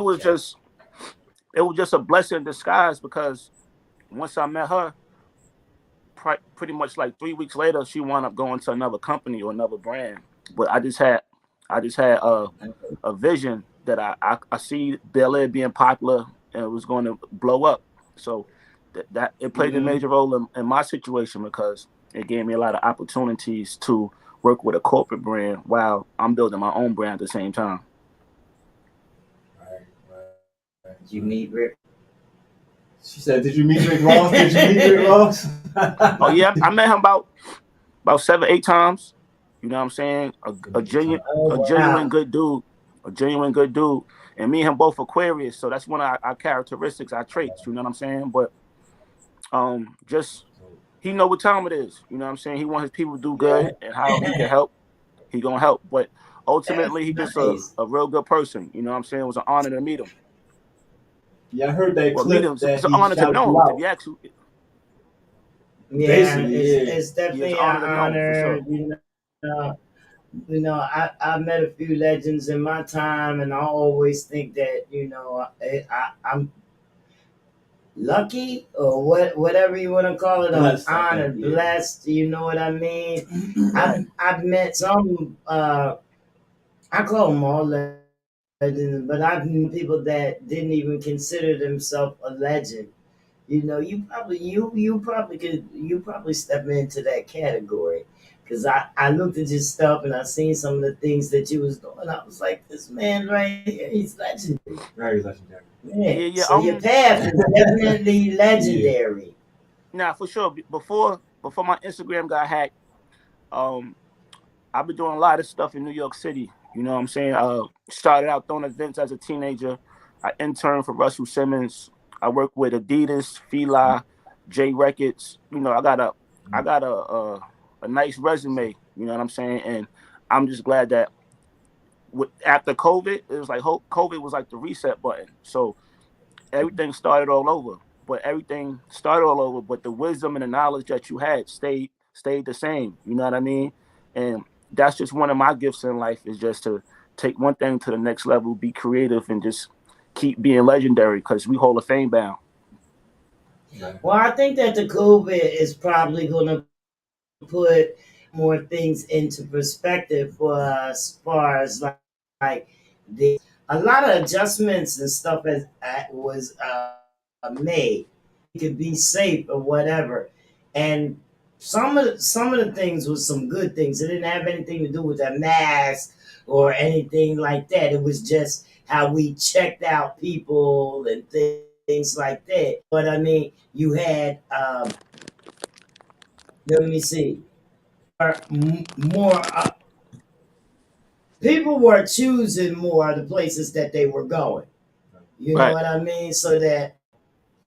was just a blessing in disguise because once I met her, pretty much like 3 weeks later, she wound up going to another company or another brand. But I just had a vision that I see Bel Air being popular and it was going to blow up. So that it played a hmm major role in my situation because it gave me a lot of opportunities to work with a corporate brand while I'm building my own brand at the same time. You meet Rick. She said, "Did you meet Rick Ross? Did you meet Rick Ross?" Oh yeah, I met him about 7, 8 times. You know what I'm saying? A genuine Oh a wow. genuine good dude. A genuine good dude. And me and him both Aquarius, so that's one of our characteristics, our traits. You know what I'm saying? But just he know what time it is. You know what I'm saying? He want his people to do good, and how he can help, he gonna help. But ultimately, he just Nice. a real good person. You know what I'm saying? It was an honor to meet him. Yeah, I heard that Well, meet him. clip It's that an he honor to shouted you know him. To out. be actually, Yeah, Basically, yeah. it's yeah, it's definitely an an honor to know him for honor. sure. I met a few legends in my time, and I always think that I'm lucky or whatever you want to call it. I'm Blessed, I think, honored, yeah. blessed. You know what I mean? Right. I've met some. I call them all legends, but I've met people that didn't even consider themselves a legend. You probably step into that category. Cause I looked at your stuff and I seen some of the things that you was doing. I was like, this man right here, he's legendary. Very legendary. Yeah. Yeah, yeah. So your path is definitely Yeah. legendary. Now for sure. Before my Instagram got hacked, um, I've been doing a lot of stuff in New York City. You know what I'm saying? Started out throwing events as a teenager. I interned for Russell Simmons. I worked with Adidas, Fila, J Records. You know, I got a nice resume. You know what I'm saying? And I'm just glad that after COVID, it was like COVID was like the reset button. So everything started all over. But everything started all over. But the wisdom and the knowledge that you had stayed the same. You know what I mean? And that's just one of my gifts in life is just to take one thing to the next level, be creative, and just keep being legendary because we Hall of Fame bound. Right. Well, I think that the COVID is probably going to put more things into perspective for us, as far as like the a lot of adjustments and stuff was made so we could be safe or whatever. And some of the things was some good things. It didn't have anything to do with the mask or anything like that. It was just how we checked out people and things like that. But I mean, you had let me see, more people were choosing more of the places that they were going. You know Right. what I mean? So that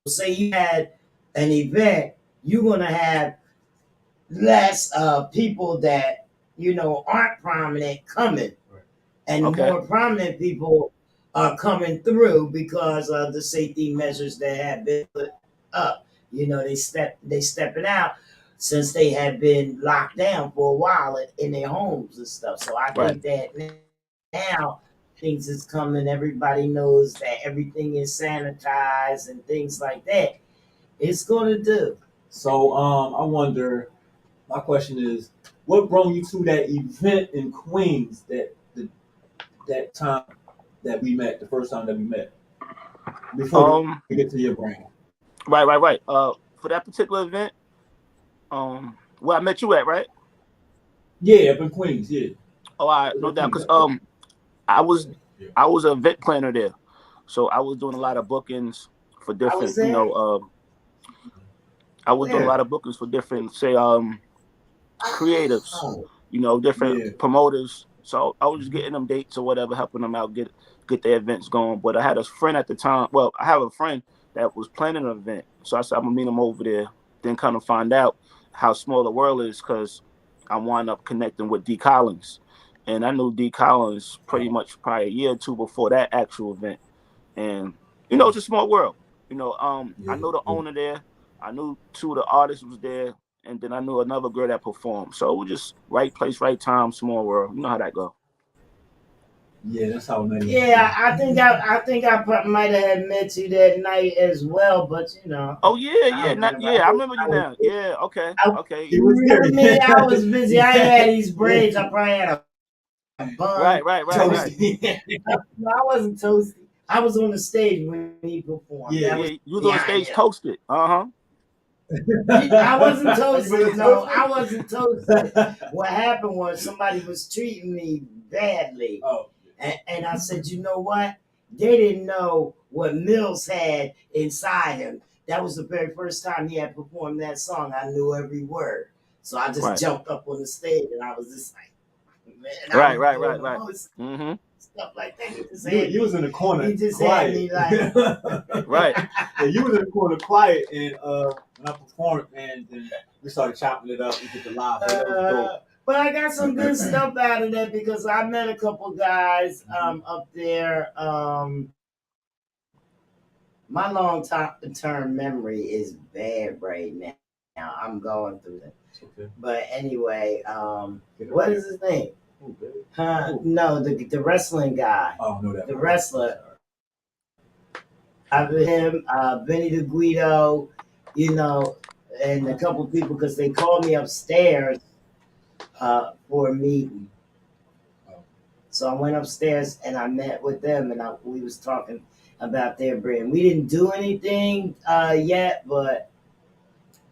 say you had an event, you're gonna have less people that aren't prominent coming, Right. and Okay. more prominent people are coming through because of the safety measures that have been put up. They stepping out since they had been locked down for a while in their homes and stuff. So I Right. think that now things is coming. Everybody knows that everything is sanitized and things like that. It's gonna do. So I wonder. My question is, what brought you to that event in Queens that time that we met, the first time that we met? Before Um. we get to your brand. Right. Right. Right. For that particular event, where I met you at, right? Yeah, up in Queens. Yeah. Oh, I Was no it doubt. Queens? Cause Okay. I was Yeah. I was an event planner there, so I was doing a lot of bookings for I was different. there. I was doing a lot Where? of bookings for different, say, creatives, Oh, different Yeah. promoters. So I was just getting them dates or whatever, helping them out get their events going. But I had a friend at the time. Well, I have a friend that was planning an event, so I said I'm gonna meet him over there. Then kind of find out how small the world is because I wound up connecting with D Collins, and I knew D Collins pretty much probably a year or two before that actual event. And it's a small world. I Yeah. know the Yeah. owner there. I knew two of the artists was there, and then I knew another girl that performed. So it was just right place, right time, small world. You know how that go. Yeah, that's how I met him. yeah. I think I might have had met you that night as well, but Oh yeah, I yeah, don't remember. yeah. I remember you now. Yeah, okay, okay. He You was remember me? there. I was busy. I ain't had these Yeah. braids. I probably had a bun. Right, right, right, right. Toasty. No, I wasn't toasty. I was on the stage when he performed. Yeah. That was Yeah, you was on the behind stage him. toasted. Uh-huh. I wasn't You was toasted. No, I toasty? wasn't toasted. What happened was somebody was treating me badly. Oh. And I said, you know what? They didn't know what Mills had inside him. That was the very first time he had performed that song. I knew every word. So I just Right, jumped up on the stage and I was just like, man, I right, was right, doing right, the right. most. Mm-hmm. stuff like that. He just You was in the corner he just quiet. had me like, Right. Yeah, you was in the corner quiet, and when I performed, and then we started chopping it up. We did the live. That was dope. but I got some good stuff out of that because I met a couple guys up there. My long-term memory is bad right now. I'm going through it. Okay. But anyway, what is his name? Ooh, baby. No, the wrestling guy. Oh, no, that The wrestler. I've him, Benny the Guido, you know, and a couple people because they called me upstairs for a meeting. So I went upstairs and I met with them and we was talking about their brand. We didn't do anything yet, but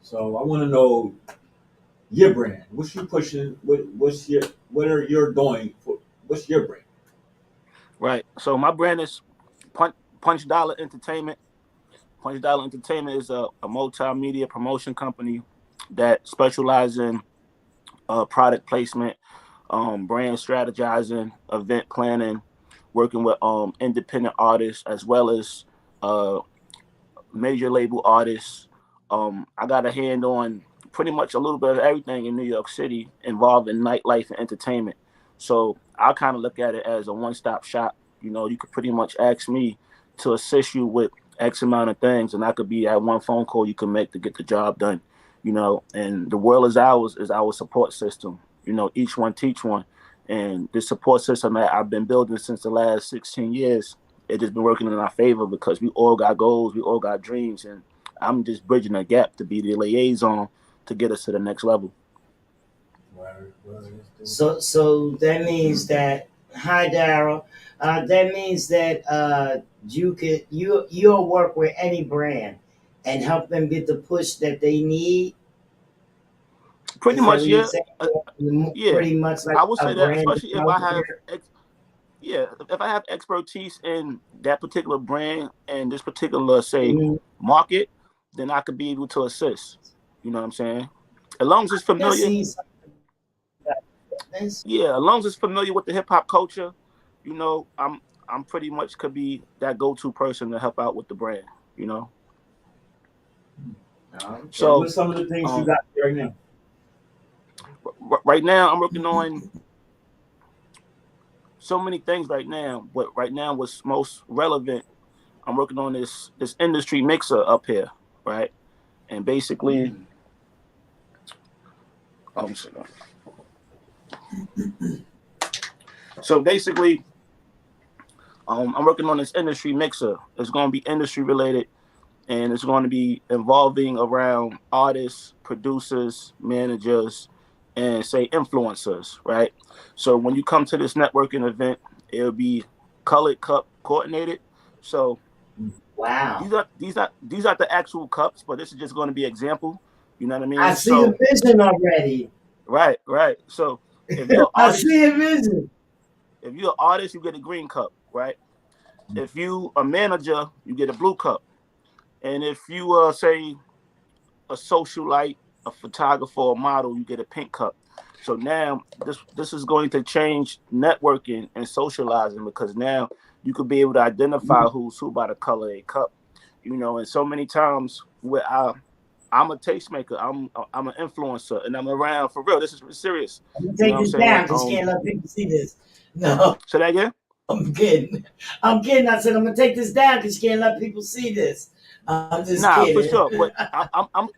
So I want to know your brand. What's you pushing? What are you doing for? What's your brand? Right. So my brand is Punch Dollar Entertainment. Punch Dollar Entertainment is a multimedia promotion company that specializes in product placement, brand strategizing, event planning, working with independent artists as well as major label artists. I got a hand on pretty much a little bit of everything in New York City involved in nightlife and entertainment. So I kind of look at it as a one-stop shop. You know, you could pretty much ask me to assist you with X amount of things, and I could be at one phone call you can make to get the job done. You know, and the world is our support system. You know, each one teach one. And the support system that I've been building since the last 16 years, it just been working in our favor because we all got goals, we all got dreams, and I'm just bridging a gap to be the liaison to get us to the next level. so that means that hi Daryl. That means that you'll work with any brand and help them get the push that they need. Pretty Is that much, what you're yeah. saying? Yeah. Pretty much like I would a say that, brand especially if I out have there. yeah, if I have expertise in that particular brand and this particular, say, Mhm. market, then I could be able to assist. You know what I'm saying? As long as it's I familiar, see something like this. yeah, as long as it's familiar with the hip hop culture, you know, I'm pretty much could be that go-to person to help out with the brand, you know. So So what's some of the things you um, got right now? right now I'm working on so many things right now, but right now what's most relevant, I'm working on this industry mixer up here, right? And basically, um, so basically, I'm working on this industry mixer. It's going to be industry related, and it's going to be involving around artists, producers, managers, and say influencers, right? So when you come to this networking event, it'll be colored cup coordinated. So Wow. these are the actual cups, but this is just going to be example. You know what I I mean? see a So vision already. right. So if you're an I artist, see a vision. if you're an artist, you get a green cup, right? If you a manager, you get a blue cup. And if you say a socialite, a photographer, or model, you get a pink cup. So now this is going to change networking and socializing because now you could be able to identify who's who by the color of a cup. You know, and so many times where I'm a tastemaker, I'm an influencer, and I'm around for real. This is serious. I'm gonna You know take what I'm this saying? down because you can't let people see this. No, Say that again? I'm kidding. I'm kidding. I said I'm gonna take this down because you can't let people see this. I'm just Nah, for kidding. sure. But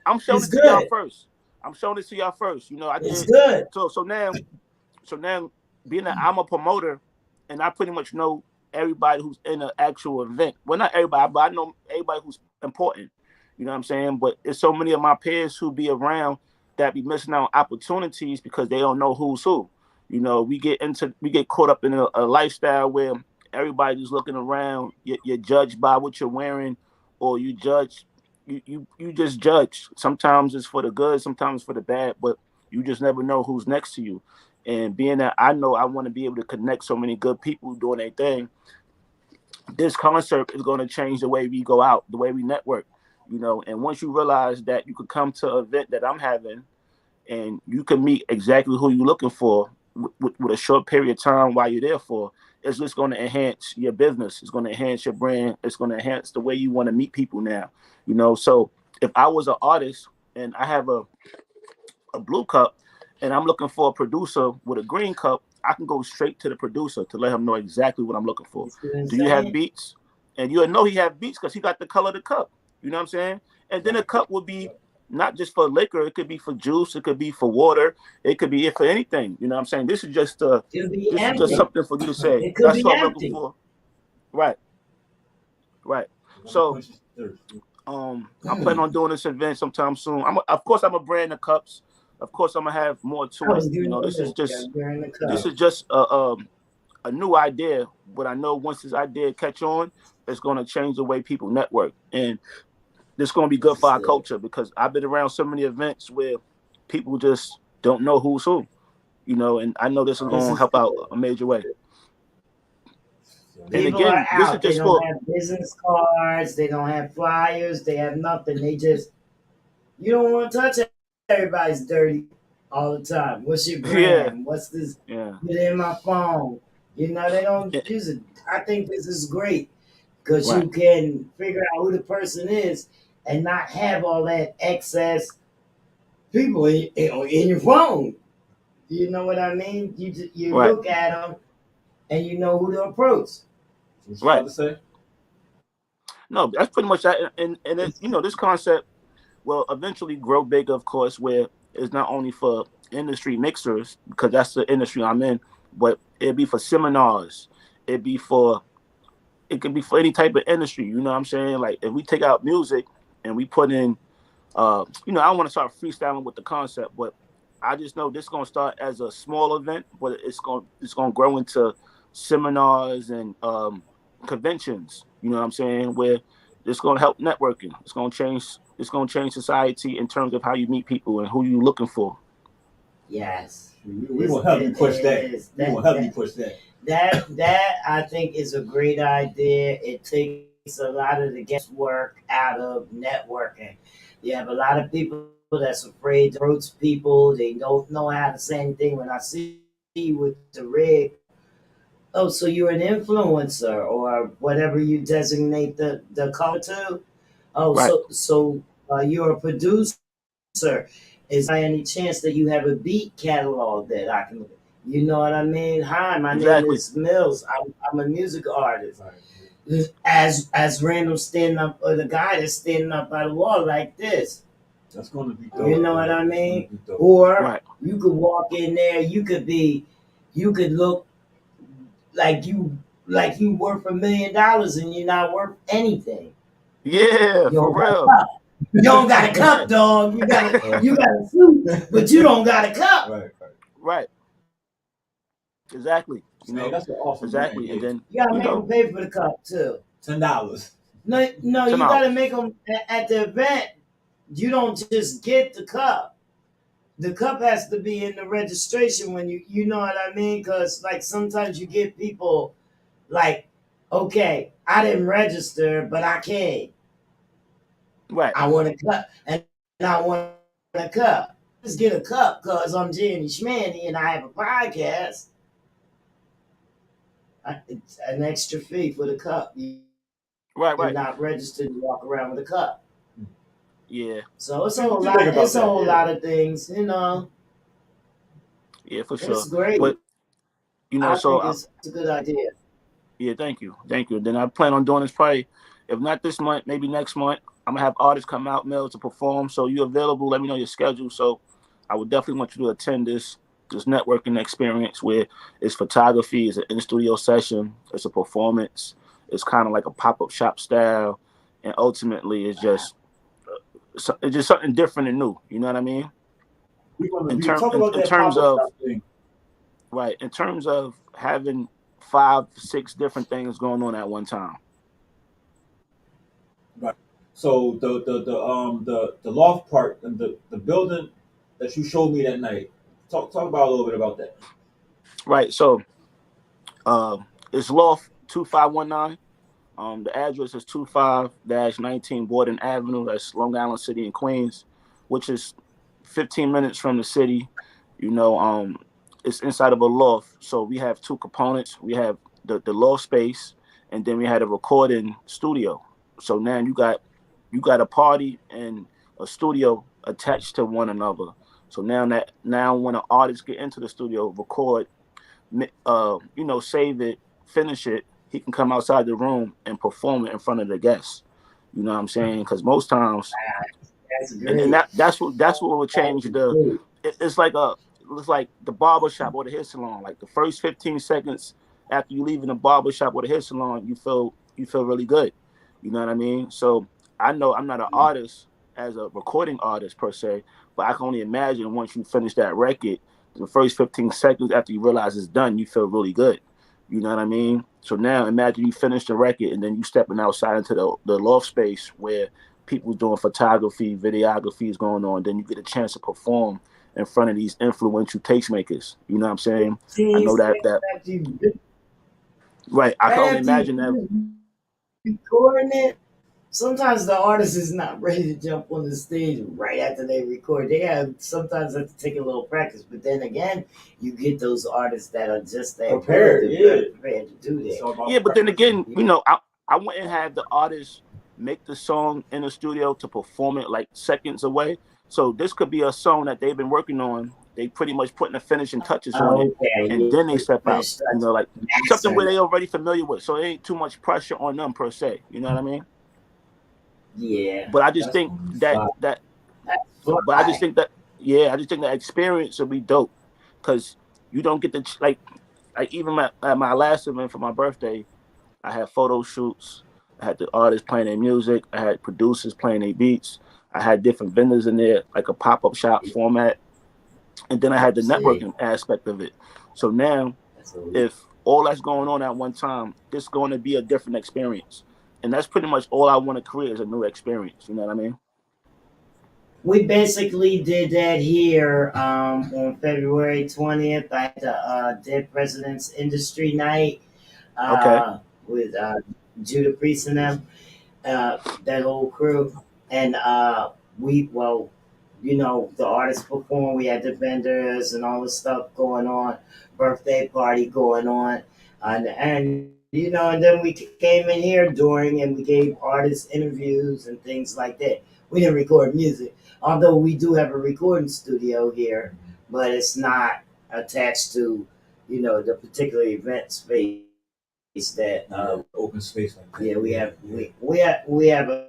I'm showing It's it to y'all good. first. I'm showing it to y'all first. You know, I It's did good. so now being that I'm a promoter and I pretty much know everybody who's in an actual event. Well, not everybody, but I know everybody who's important. You know what I'm saying? But it's so many of my peers who be around that be missing out on opportunities because they don't know who's who. You know, we get caught up in a lifestyle where everybody's looking around. You're judged by what you're wearing, or you just judge. Sometimes it's for the good, sometimes for the bad, but you just never know who's next to you. And being that I know I want to be able to connect so many good people doing their thing, this concert is going to change the way we go out, the way we network, you know. And once you realize that you could come to an event that I'm having and you can meet exactly who you're looking for with a short period of time while you're there for, it's just going to enhance your business. It's going to enhance your brand. It's going to enhance the way you want to meet people now. So if I was an artist and I have a blue cup and I'm looking for a producer with a green cup, I can go straight to the producer to let him know exactly what I'm looking for. Do you have beats? And you'll know he have beats because he got the color of the cup. You know what I'm saying? And then a cup would be not just for liquor. It could be for juice. It could be for water. It could be for anything. You know what I'm saying? This is just something for you to say. It could That's be what I'm empty. looking for. Right. So I'm planning on doing this event sometime soon. Of course I'm a brand of cups. Of course I'm gonna have more to it. This is just a new idea, but I know once this idea catch on, it's gonna change the way people network, and this gonna be good for our culture because I've been around so many events where people just don't know who's who, and I know this is gonna help out a major way. People and again, are this is out. They just don't for have business cards. They don't have flyers. They have nothing. You don't want to touch everybody's dirty all the time. What's your brand? What's this? Yeah. Get in my phone. They don't use it. I think this is great because you can figure out who the person is and not have all that excess people in your phone. You know what I mean? You look at them and you know who to approach. Right. To say? No, that's pretty much that. And this concept will eventually grow big, of course, where it's not only for industry mixers, because that's the industry I'm in, but it'd be for seminars. It could be for any type of industry. You know what I'm saying? Like if we take out music and we put in, I don't want to start freestyling with the concept, but I just know this is gonna start as a small event, but it's gonna grow into seminars and conventions. You know what I'm saying? Where it's gonna help networking. It's gonna change society in terms of how you meet people and who you're looking for. Yes. We will help you push that. We will help you push that. That I think is a great idea. It takes a lot of the guesswork out of networking. You have a lot of people that's afraid to approach people. They don't know how to say anything. When I see you with the rig, oh, so you're an influencer or whatever you designate the color to. Oh, so you're a producer. Is there any chance that you have a beat catalog that I can? You know what I mean? Hi, my name is Mills. I'm a music artist. Right. As random standing up, or the guy that's standing up by the wall like this. That's going to be dope. You know what I mean? Or you could walk in there. You could look like you worth $1 million and you're not worth anything. Yeah, for real. You don't got a cup, dog. You got a suit, but you don't got a cup. Right. Exactly. That's an awesome exactly. Brand, and then you gotta make them pay for the cup too. $10. No, you gotta make them at the event. You don't just get the cup. The cup has to be in the registration when you know what I mean? Because like sometimes you get people like, okay, I didn't register, but I came. Right. I want a cup, and I want a cup. Just get a cup because I'm Jenny Schmanny and I have a podcast. It's an extra fee for the cup. You're not registered to walk around with a cup. Yeah. So it's a whole lot. It's a whole lot of things, Yeah, for sure. It's great. But I think it's a good idea. Yeah, thank you. Then I plan on doing this probably, if not this month, maybe next month. I'm gonna have artists come out, Mel, to perform. So you're available. Let me know your schedule. So I would definitely want you to attend this networking experience where it's photography, it's an in-studio session, it's a performance, it's kind of like a pop-up shop style, and ultimately it's just something different and new. You know what I mean? In terms of having 5-6 different things going on at one time. Right. So the loft part and the building that you showed me that night. Talk about a little bit about that. Right. So it's loft 2519. The address is 25-19 Borden Avenue. That's Long Island City in Queens, which is 15 minutes from the city. It's inside of a loft. So we have two components. We have the loft space, and then we had a recording studio. So now you got a party and a studio attached to one another. So now when an artist get into the studio, record, save it, finish it, he can come outside the room and perform it in front of the guests. You know what I'm saying? Because most times, That's and great. that's what would change the. Great. It's like the barber shop or the hair salon. Like the first 15 seconds after you leave in the barber shop or the hair salon, you feel really good. You know what I mean? So I know I'm not an artist as a recording artist per se, but I can only imagine once you finish that record, the first 15 seconds after you realize it's done, you feel really good. You know what I mean? So now imagine you finish the record and then you stepping outside into the loft space where people doing photography, videography is going on. Then you get a chance to perform in front of these influential tastemakers. You know what I'm saying? I See, know so that after you, right. I can right only after imagine that. you recording it, sometimes the artist is not ready to jump on the stage right after they record. They sometimes have to take a little practice, but then again, you get those artists that are just that Prepared, good, yeah. prepared to do It's that. all about Yeah, but then practice. again, I wouldn't have the artist make the song in the studio to perform it like seconds away. So this could be a song that they've been working on. They pretty much putting the finishing touches on it, and Okay, then they yeah, step out. finish Like something where mastering they it. already familiar with, so it ain't too much pressure on them per se. You know what I mean? Yeah, But I just that's think gonna be that fun. that That's but I just fly. think that yeah, I just think that experience will be dope because you don't get to like even at my last event for my birthday, I had photo shoots. I had the artists playing their music. I had producers playing their beats. I had different vendors in there, like a pop up shop format, and then I had the See, networking aspect of it. So now, that's what we if all that's going on at one time, it's going to be a different experience, and that's pretty much all I want to create is a new experience. You know what I mean? we basically did that here on February 20th. I had the Dead Presidents Industry Night Okay. with Judah Priest and them, that whole crew. And well, the artists performed. We had the vendors and all the stuff going on, birthday party going on. And then we came in here during and we gave artists interviews and things like that. We didn't record music, although we do have a recording studio here, but it's not attached to, the particular event space that Open space like that. yeah, we have Yeah. we have a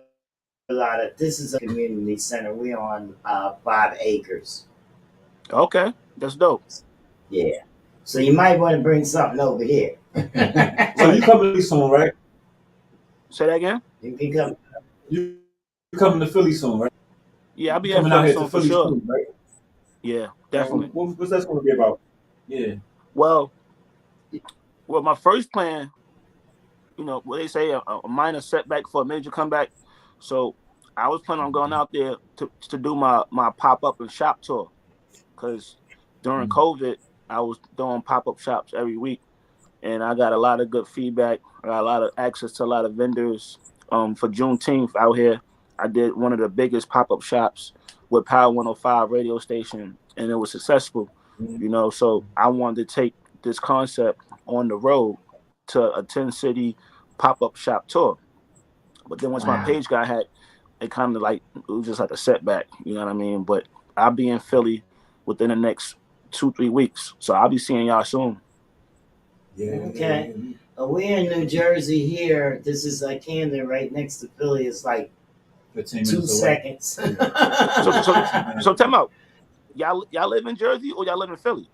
lot of. This is a community center. We're on 5 acres. Okay, that's dope. Yeah, so you might want to bring something over here. So you coming to Philly soon, right? Say that again. You can come. You coming to Philly soon, right? Yeah, I'll You be at coming out Philly here to soon for Philly sure. soon, right? Yeah, definitely. What's that going to be about? Yeah. Well, my first plan, what they say, a minor setback for a major comeback. So I was planning on going out there to do my pop up and shop tour because during COVID I was doing pop up shops every week, and I got a lot of good feedback. I got a lot of access to a lot of vendors. For Juneteenth out here, I did one of the biggest pop up shops with Power 105 radio station, and it was successful. So I wanted to take this concept on the road to a 10 city pop up shop tour. But then once my Wow. page got hacked, it kind of like it was just like a setback. You know what I mean? But I'll be in Philly within the next 2-3 weeks, so I'll be seeing y'all soon. Yeah. Okay. We're in New Jersey here. This is Camden, right next to Philly. It's like 15 2 minutes away. seconds. So tell me out. Y'all live in Jersey or y'all live in Philly?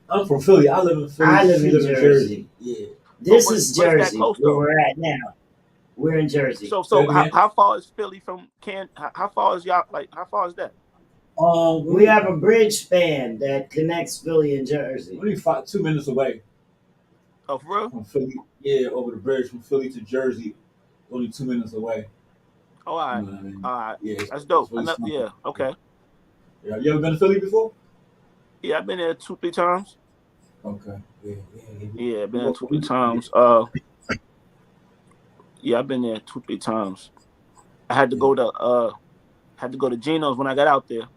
I'm from Philly. I live in Philly. I live She in live in Jersey. Yeah. This is But it's that Jersey, close where though. we're at now. We're in Jersey. So how far is Philly from How far is y'all how far is that? We have a bridge span that connects Philly and Jersey. Only 2 minutes away Oh, for real? from Philly. Yeah, over the bridge from Philly to Jersey. Only 2 minutes away. Oh, all right. You know what I mean? All right. Yeah, That's dope. it's really small. Yeah, okay. Yeah. You ever been to Philly before? Yeah, I've been there 2-3 times. Okay. Yeah. Yeah, I've been there two, We- three times. Yeah, I've been there 2-3 times. I had to go to Geno's when I got out there.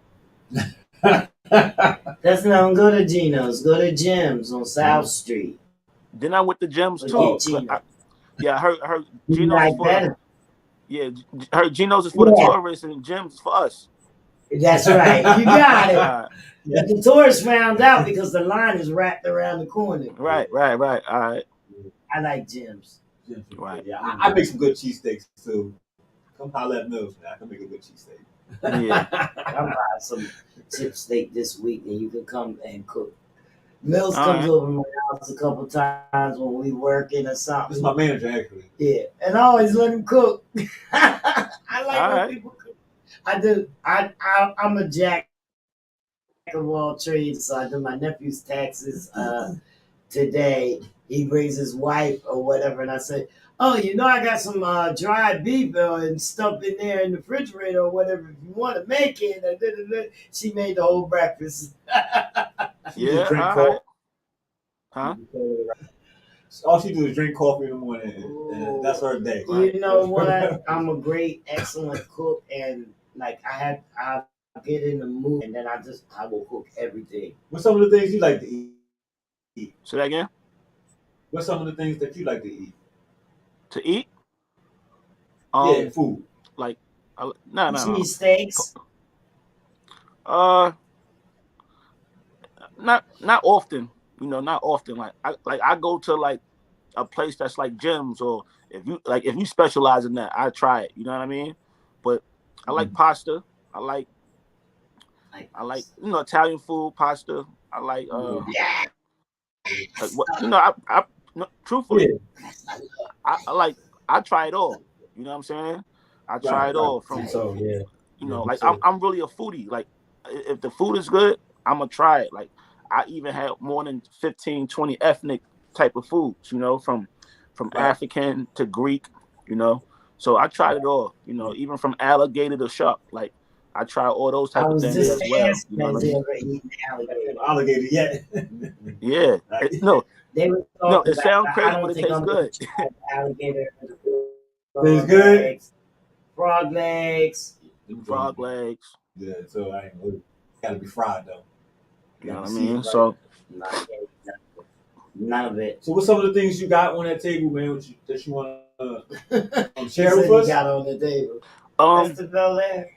That's not go to Gino's. Go to Jim's on South Street. Then I went to gyms Forget too. Gino. I heard You Geno's is like for better. her Geno's is for the Yeah, tourists and gyms is for us. that's right. You got it. Uh, Yeah. But the tourists found out because the line is wrapped around the corner. right. All right. I like gyms. Right. Yeah, I make some good cheesesteaks too. Come holler at Mills, man. I can make a good cheesesteak. Yeah. I'm buying some chip steak this week, and you can come and cook. Mills All comes right. over to my house a couple times when we working or This is something. my manager, actually. Yeah, and I always let him cook. I like All when right. people cook. I do. I'm a jack of all trades, so I do my nephew's taxes today. He brings his wife or whatever, and I say, "Oh, I got some dried beef and stuff in there in the refrigerator or whatever. If you want to make it," she made the whole breakfast. She just Yeah. drink All coffee. right. Huh? All she do is drink coffee in the morning, and that's her day. You know what? I'm a great, excellent cook, and like I get in the mood, and then I will cook everything. What's some of the things you like to eat? Say that again. What's some of the things that you like to eat? To eat. Yeah, food. Like, no. Cheese steaks. Uh, not often. Not often. I go to like a place that's like gyms, or if you specialize in that, I try it. You know what I mean? But I like pasta. I like Italian food, pasta. I like Yeah. like what I no, truthfully Yeah, I try it all. You know what I'm saying? I try it right. all from So yeah, like so I'm really a foodie. Like if the food is good, I'm gonna try it. Like I even have more than 15, 20 ethnic type of foods, from right. African to Greek, you know. So I tried it all, even from alligator to shark. Like I try all those I type of was things just as well. You asking know what I has he mean? ever eaten alligator. Alligator yet? Yeah. Right. They were No, talking it about. sounds I crazy, but don't it think tastes I'm going good. to try alligator. Tastes Frog good. legs. Frog legs. Frog legs. Yeah, so I ain't really. Gotta be fried though. You know Gotta what be I seasoned mean? right. So None of it. So what's some of the things you got on that table, man? That you want to He share said with he us? got on the table. That's um the Bel Air.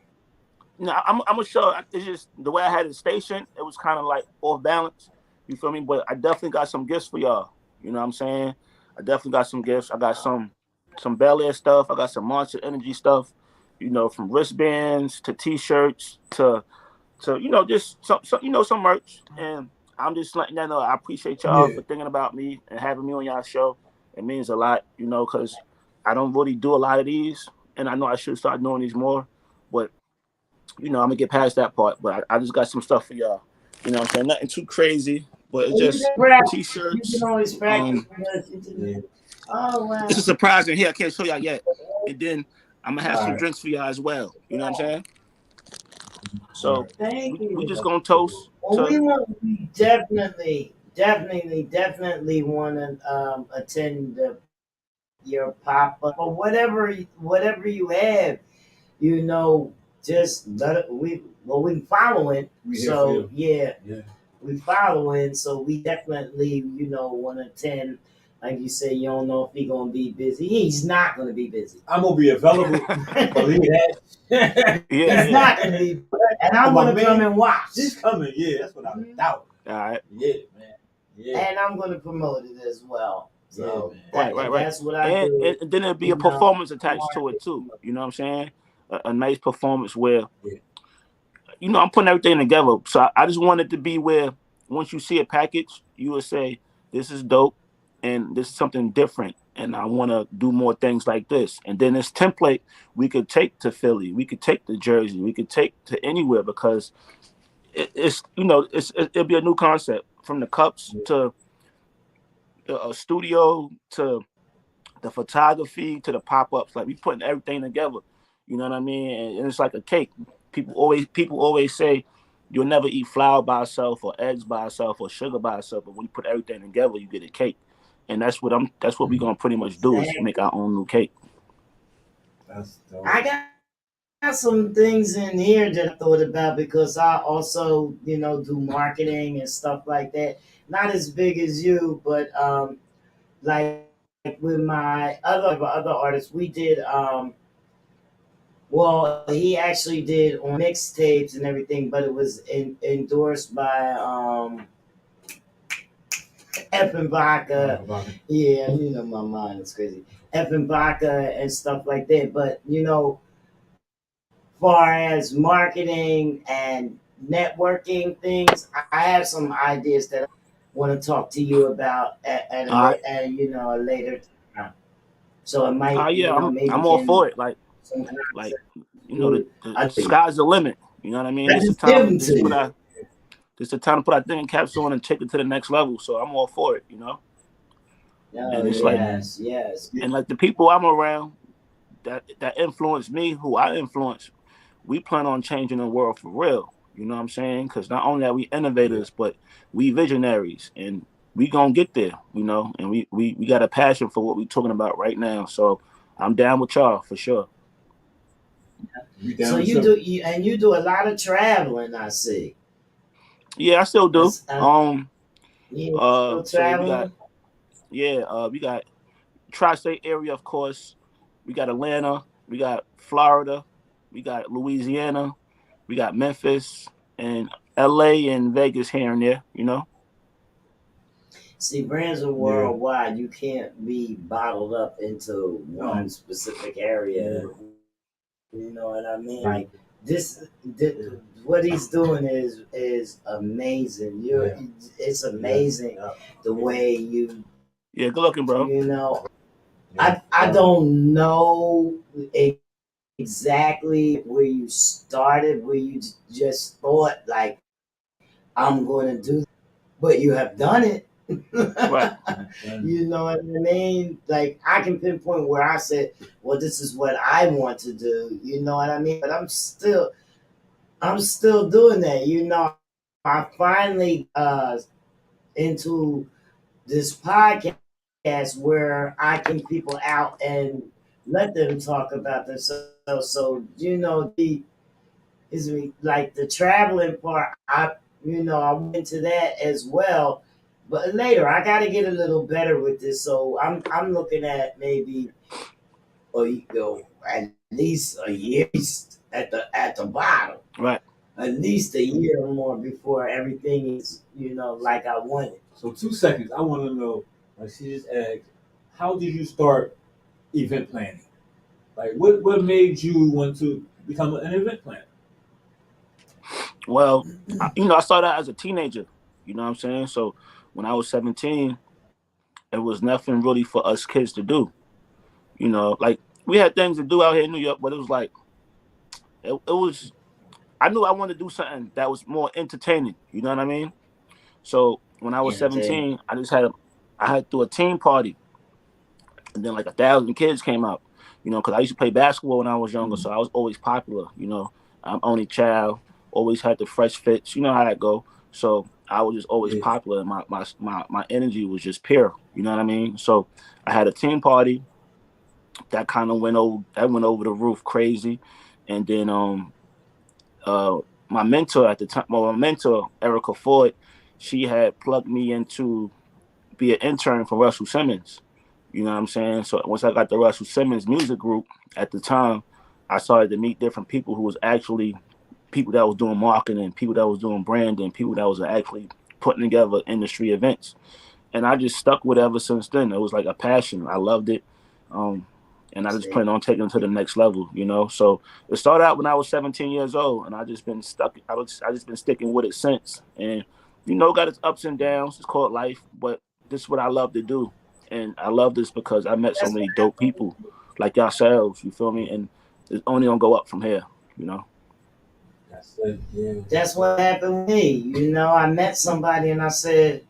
I'm gonna show. It's just the way I had it stationed. It was kind of like off balance. You feel me? But I definitely got some gifts for y'all. You know what I'm saying? I definitely got some gifts. I got some Bel Air stuff. I got some Monster Energy stuff. From wristbands to T-shirts to just some merch. And I'm just letting y'all know I appreciate y'all Yeah. for thinking about me and having me on y'all show. It means a lot, because I don't really do a lot of these, and I know I should start doing these more. But I'm gonna get past that part. But I just got some stuff for y'all. You know what I'm saying? Nothing too crazy, but it's Well, just you T-shirts. can always practice. Oh It's a wow! surprise in here. I can't show y'all yet. And then I'm gonna have All some right. drinks for y'all as well. You know what I'm saying? So Thank we you. just gonna toast Well, to we definitely want to attend your pop up or whatever you have. Just let it. We following. We here for So you. yeah, Yeah. we following. So we definitely want to attend. Like you say, you don't know if he's gonna be busy. He's not gonna be busy. I'm gonna be available. Believe that. yeah. He's not gonna be, and I'm My gonna man, come and watch. She's coming. Yeah, that's what I doubt. All right. Yeah, man. Yeah. And I'm gonna promote it as well. So Yeah, Right. that's what I And, do. and then there'll be a performance attached to it too. You know what I'm saying? A nice performance where I'm putting everything together. So I just want it to be where once you see a package, you will say, "This is dope, and this is something different, and I want to do more things like this." And then this template we could take to Philly, we could take to Jersey, we could take to anywhere because it'll be a new concept from the cups to a studio to the photography to the pop-ups. Like we putting everything together. You know what I mean? And it's like a cake. People always say you'll never eat flour by itself or eggs by itself or sugar by itself, but when you put everything together, you get a cake. And that's what we're gonna pretty much do is make our own new cake. That's dope. I got some things in here that I thought about because I also do marketing and stuff like that. Not as big as you, but like with my other artists, we did well, he actually did on mixtapes and everything, but it was endorsed by F and Vodka. Yeah, you know my mind is crazy. F and Vodka and stuff like that. But far as marketing and networking things, I have some ideas that I want to talk to you about All right. a later time. So it might, Yeah, maybe I'm all can for it. some Like concept. the I sky's the limit. You know what I mean? This is just give time. them This is to put you. our this is the time to put our thinking caps on and take it to the next level. So I'm all for it. Oh And it's like, yes, yes. and like the people I'm around that influence me, who I influence, we plan on changing the world for real. You know what I'm saying? Because not only are we Yeah. innovators, but we visionaries, and we gonna get there. And we got a passion for what we talking about right now. So I'm down with y'all for sure. We So down with you you. do, and you do a lot of traveling. I see. Yeah, I still do. That's, yeah, still So we got traveling. we got tri-state area, of course. We got Atlanta, we got Florida, we got Louisiana, we got Memphis, and LA and Vegas here and there. See, brands are Yeah. worldwide. You can't be bottled up into one No. specific area. Yeah. You know what I mean? Yeah. Like this what he's doing is amazing. Yeah. It's amazing Yeah. the way you Yeah, good looking, bro. you know. Yeah. I don't know exactly where you started, where you just thought like I'm going to do, this, but you have done it. Right. You know what I mean? Like I can pinpoint where I said, "Well, this is what I want to do." You know what I mean? But I'm still doing that. I finally into this podcast where I can people out and let them talk about themselves. So the is like the traveling part. I went into that as well, but later I got to get a little better with this. So I'm looking at maybe at least a year at the bottom, Right. at least a year or more before everything is like I want it. So 2 seconds. I want to know. Like she just asked, how did you start event planning? Like what made you want to become an event planner? Well, I started out as a teenager. You know what I'm saying? So when I was 17, it was nothing really for us kids to do. Like we had things to do out here in New York, but it was like it was. I knew I wanted to do something that was more entertaining. You know what I mean? So when I was Entertainment. 17, I had to do a team party, and then like 1,000 kids came out. Because I used to play basketball when I was younger, so I was always popular. I'm only child, always had the fresh fits. You know how that go. So I was just always Yeah. popular, and my energy was just pure. You know what I mean? So I had a team party that kind of went over the roof crazy, and then uh my mentor at the time, well, my mentor Erica Ford, she had plugged me into be an intern for Russell Simmons. You know what I'm saying? So once I got the Russell Simmons music group at the time, I started to meet different people who was actually people that was doing marketing, people that was doing branding, people that was actually putting together industry events. And I just stuck with it ever since then. It was like a passion. I loved it. Um, and I just See, plan on taking it to the next level. So it started out when I was 17 years old, and I just been stuck. I just been sticking with it since. And got its ups and downs. It's called life, but this is what I love to do, and I love this because I met so that's what many dope people like yourselves. You feel me? And it's only gonna go up from here. You know. That's it. Yeah. that's what happened with me. I met somebody and I said,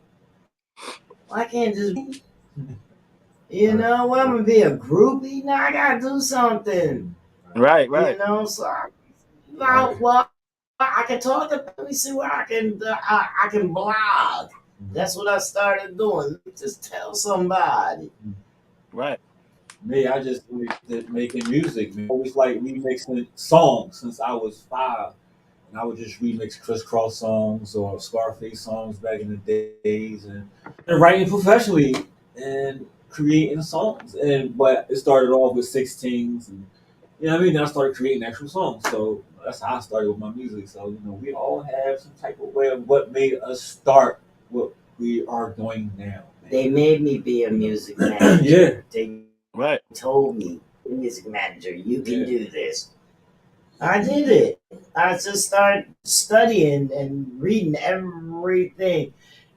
"Why can't this be?" Well, I'm gonna be a groupie now. I gotta do something. Right. Right. So Right. well, I can talk to. Let me see where I can blog. That's what I started doing. Just tell somebody. Right. Me, I just did making music. Man. I always like remixing songs since I was 5. And I would just remix crisscross songs or Scarface songs back in the days and writing professionally. And creating songs, but it started off with 16s, and you know what I mean. Then I started creating actual songs, so that's how I started with my music. So we all have some type of way of what made us start what we are doing now. They made me be a music manager. Yeah. They Right. told me, music manager, you can Yeah. do this. I did it. I just started studying and reading everything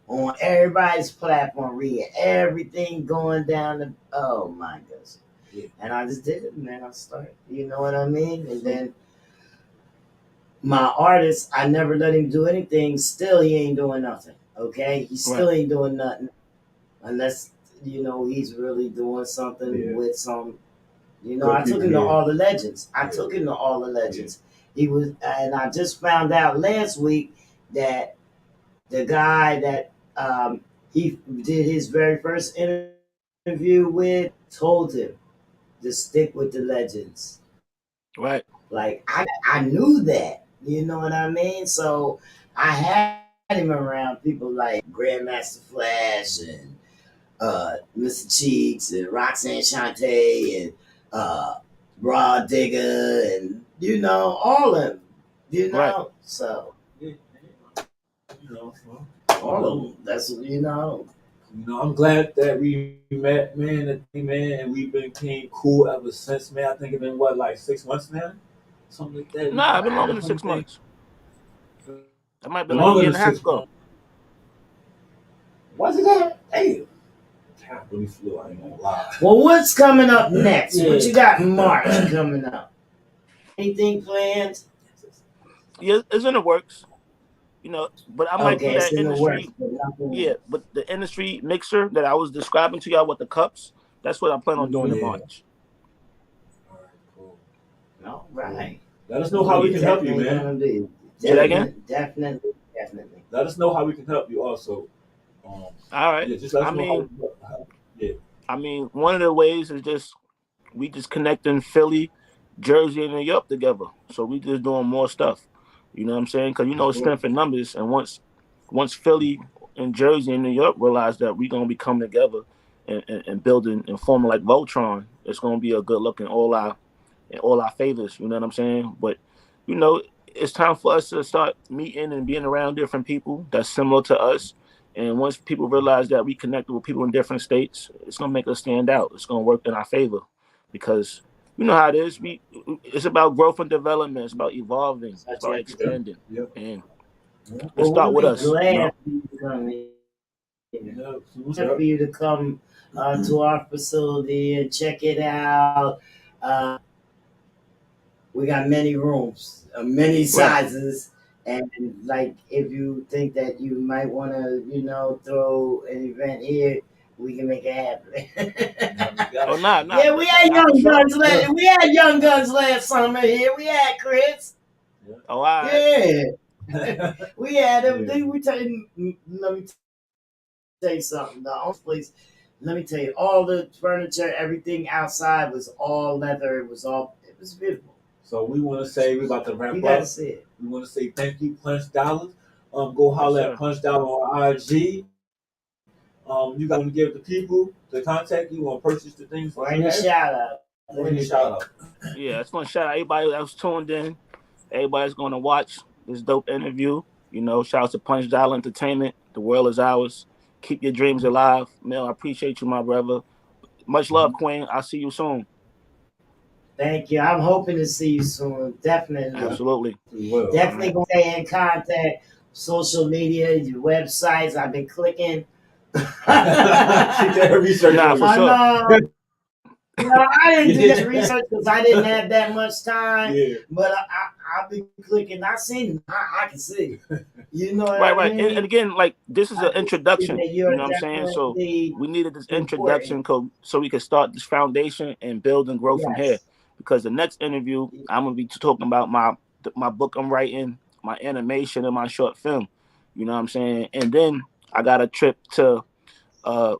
on everybody's platform, reading everything going down the, oh my goodness. Yeah. And I just did it, man. I started, you know what I mean? And then my artist, I never let him do anything. Still, he ain't doing nothing. Okay? He still ain't doing nothing unless, he's really doing something with some. I took him to all the legends. I took him to all the legends. He was, and I just found out last week that the guy that he did his very first interview with told him to stick with the legends. Right. Like I knew that. You know what I mean? So I had him around people like Grandmaster Flash and Mr. Cheeks and Roxanne Shante and Raw Digger and all of them. Right. So Yeah. all of them. That's I'm glad that we met, man, and we've became cool ever since, man. I think it's been like 6 months now, something like that. Nah, I've been longer than 6 months. That might have been like a Longer year than and a half 6 ago. months. Was it that? Hey. Time really flew. I ain't gonna lie. Well, what's coming up next? Yeah. What you got in March coming up? Anything planned? Yeah, it's in the works. But I might do Okay, it's that in the works. industry. Yeah, but the industry mixer that I was describing to y'all with the cups, that's what I plan on doing in Yeah. March. All right, cool. All right. Let us know how we can help you, man. Say that again? Definitely. Let us know how we can help you also. All right. Yeah, just let us know how we can help. Yeah. I mean, one of the ways is we just connecting Philly, Jersey, and New York together. So we just doing more stuff. You know what I'm saying? Because it's strength in numbers, and once Philly and Jersey and New York realize that we're gonna be coming together and building and forming like Voltron, it's gonna be a good look in all our favors. You know what I'm saying? But it's time for us to start meeting and being around different people that's similar to us. And once people realize that we connected with people in different states, it's gonna make us stand out. It's gonna work in our favor because you know how it is. It's about growth and development. It's about evolving. It's about expanding. Yep. And Yep. it start with us. Glad for you to come in. Glad for you to come to our facility and check it out. We got many rooms, many sizes, and like if you think that you might want to, throw an event here, we can make it happen. Oh, nah. Yeah, we had young guns last. We had young guns last summer here. We had Chris. Oh, all right. Yeah, we had them. Let me tell you something. The only place. Let me tell you, all the furniture, everything outside was all leather. It was beautiful. So we want to say we're about to wrap You up. gotta see it. We want to say thank you, Punch Dollars. Go holler at Punch Dollar on IG. You got to give the people to contact you or purchase the things. Or any shout out. Yeah, I just want to shout out everybody that was tuned in. Everybody's going to watch this dope interview. Shout out to Punch Dollar Entertainment. The world is ours. Keep your dreams alive. Mel, I appreciate you, my brother. Much love, Queen. I'll see you soon. Thank you. I'm hoping to see you soon. Definitely. Absolutely. Definitely going to stay in contact. Social media, your websites. I've been clicking. Research. Nah, for sure. No, I didn't do this research because I didn't have that much time. Yeah. But I've been clicking. I seen it. I can see it. You know what Right. I mean? And again, like this is an introduction. You know what I'm saying? So definitely we needed this important. introduction so we could start this foundation and build and grow from here. Because the next interview, I'm gonna be talking about my book I'm writing, my animation, and my short film. You know what I'm saying? And then I got a trip to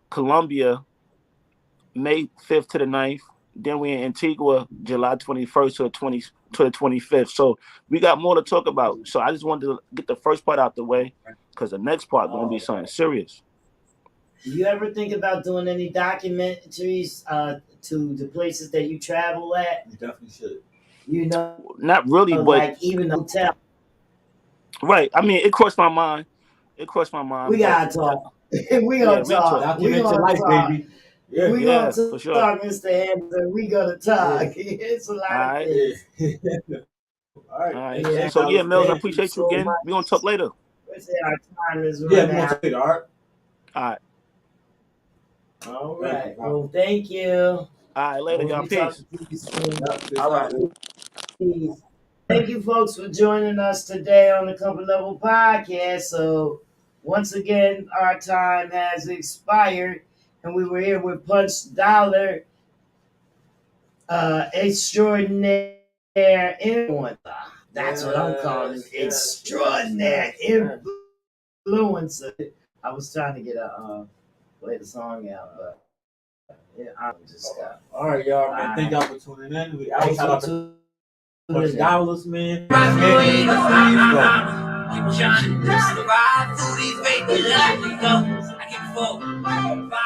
Colombia, May 5th to the 9th. Then we in Antigua, July 21st to the 25th. So we got more to talk about. So I just wanted to get the first part out the way because the next part gonna be something serious. You ever think about doing any documentaries to the places that you travel at? You definitely should. You know, Not really, but like even the hotel. right. I mean, it crossed my mind. It crossed my We mind, but gotta talk. we yeah, gonna we can talk. talk. We Document your gonna life, talk. baby. Yeah. We Yeah, gonna for sure. talk, Mr. Anderson. We gonna talk. Yeah. It's a lot All of right. things. Yeah. All right. All right. Thanks, Yeah. So yeah, Dallas, Mills, I man. Thank you appreciate you so again. We gonna talk much. later. Let's say our time is Yeah, run we're gonna out. take it, all right? All right. All Thank right. you, Well, thank you. All right, later, We'll y'all. be Peace. talking to you soon. Yep. All right. Peace. Thank you, folks, for joining us today on the Comfort Level Podcast. So, once again, our time has expired, and we were here with Punch Dollar, extraordinaire influencer. That's what I'm calling extraordinary influencer. I was trying to get a play the song out, but yeah, I just got. All right, y'all, man. Thank y'all for tuning in. We out. Thanks Shout out for to tuning in. $100, man. Keep trying to survive through these baby life. I can fuck.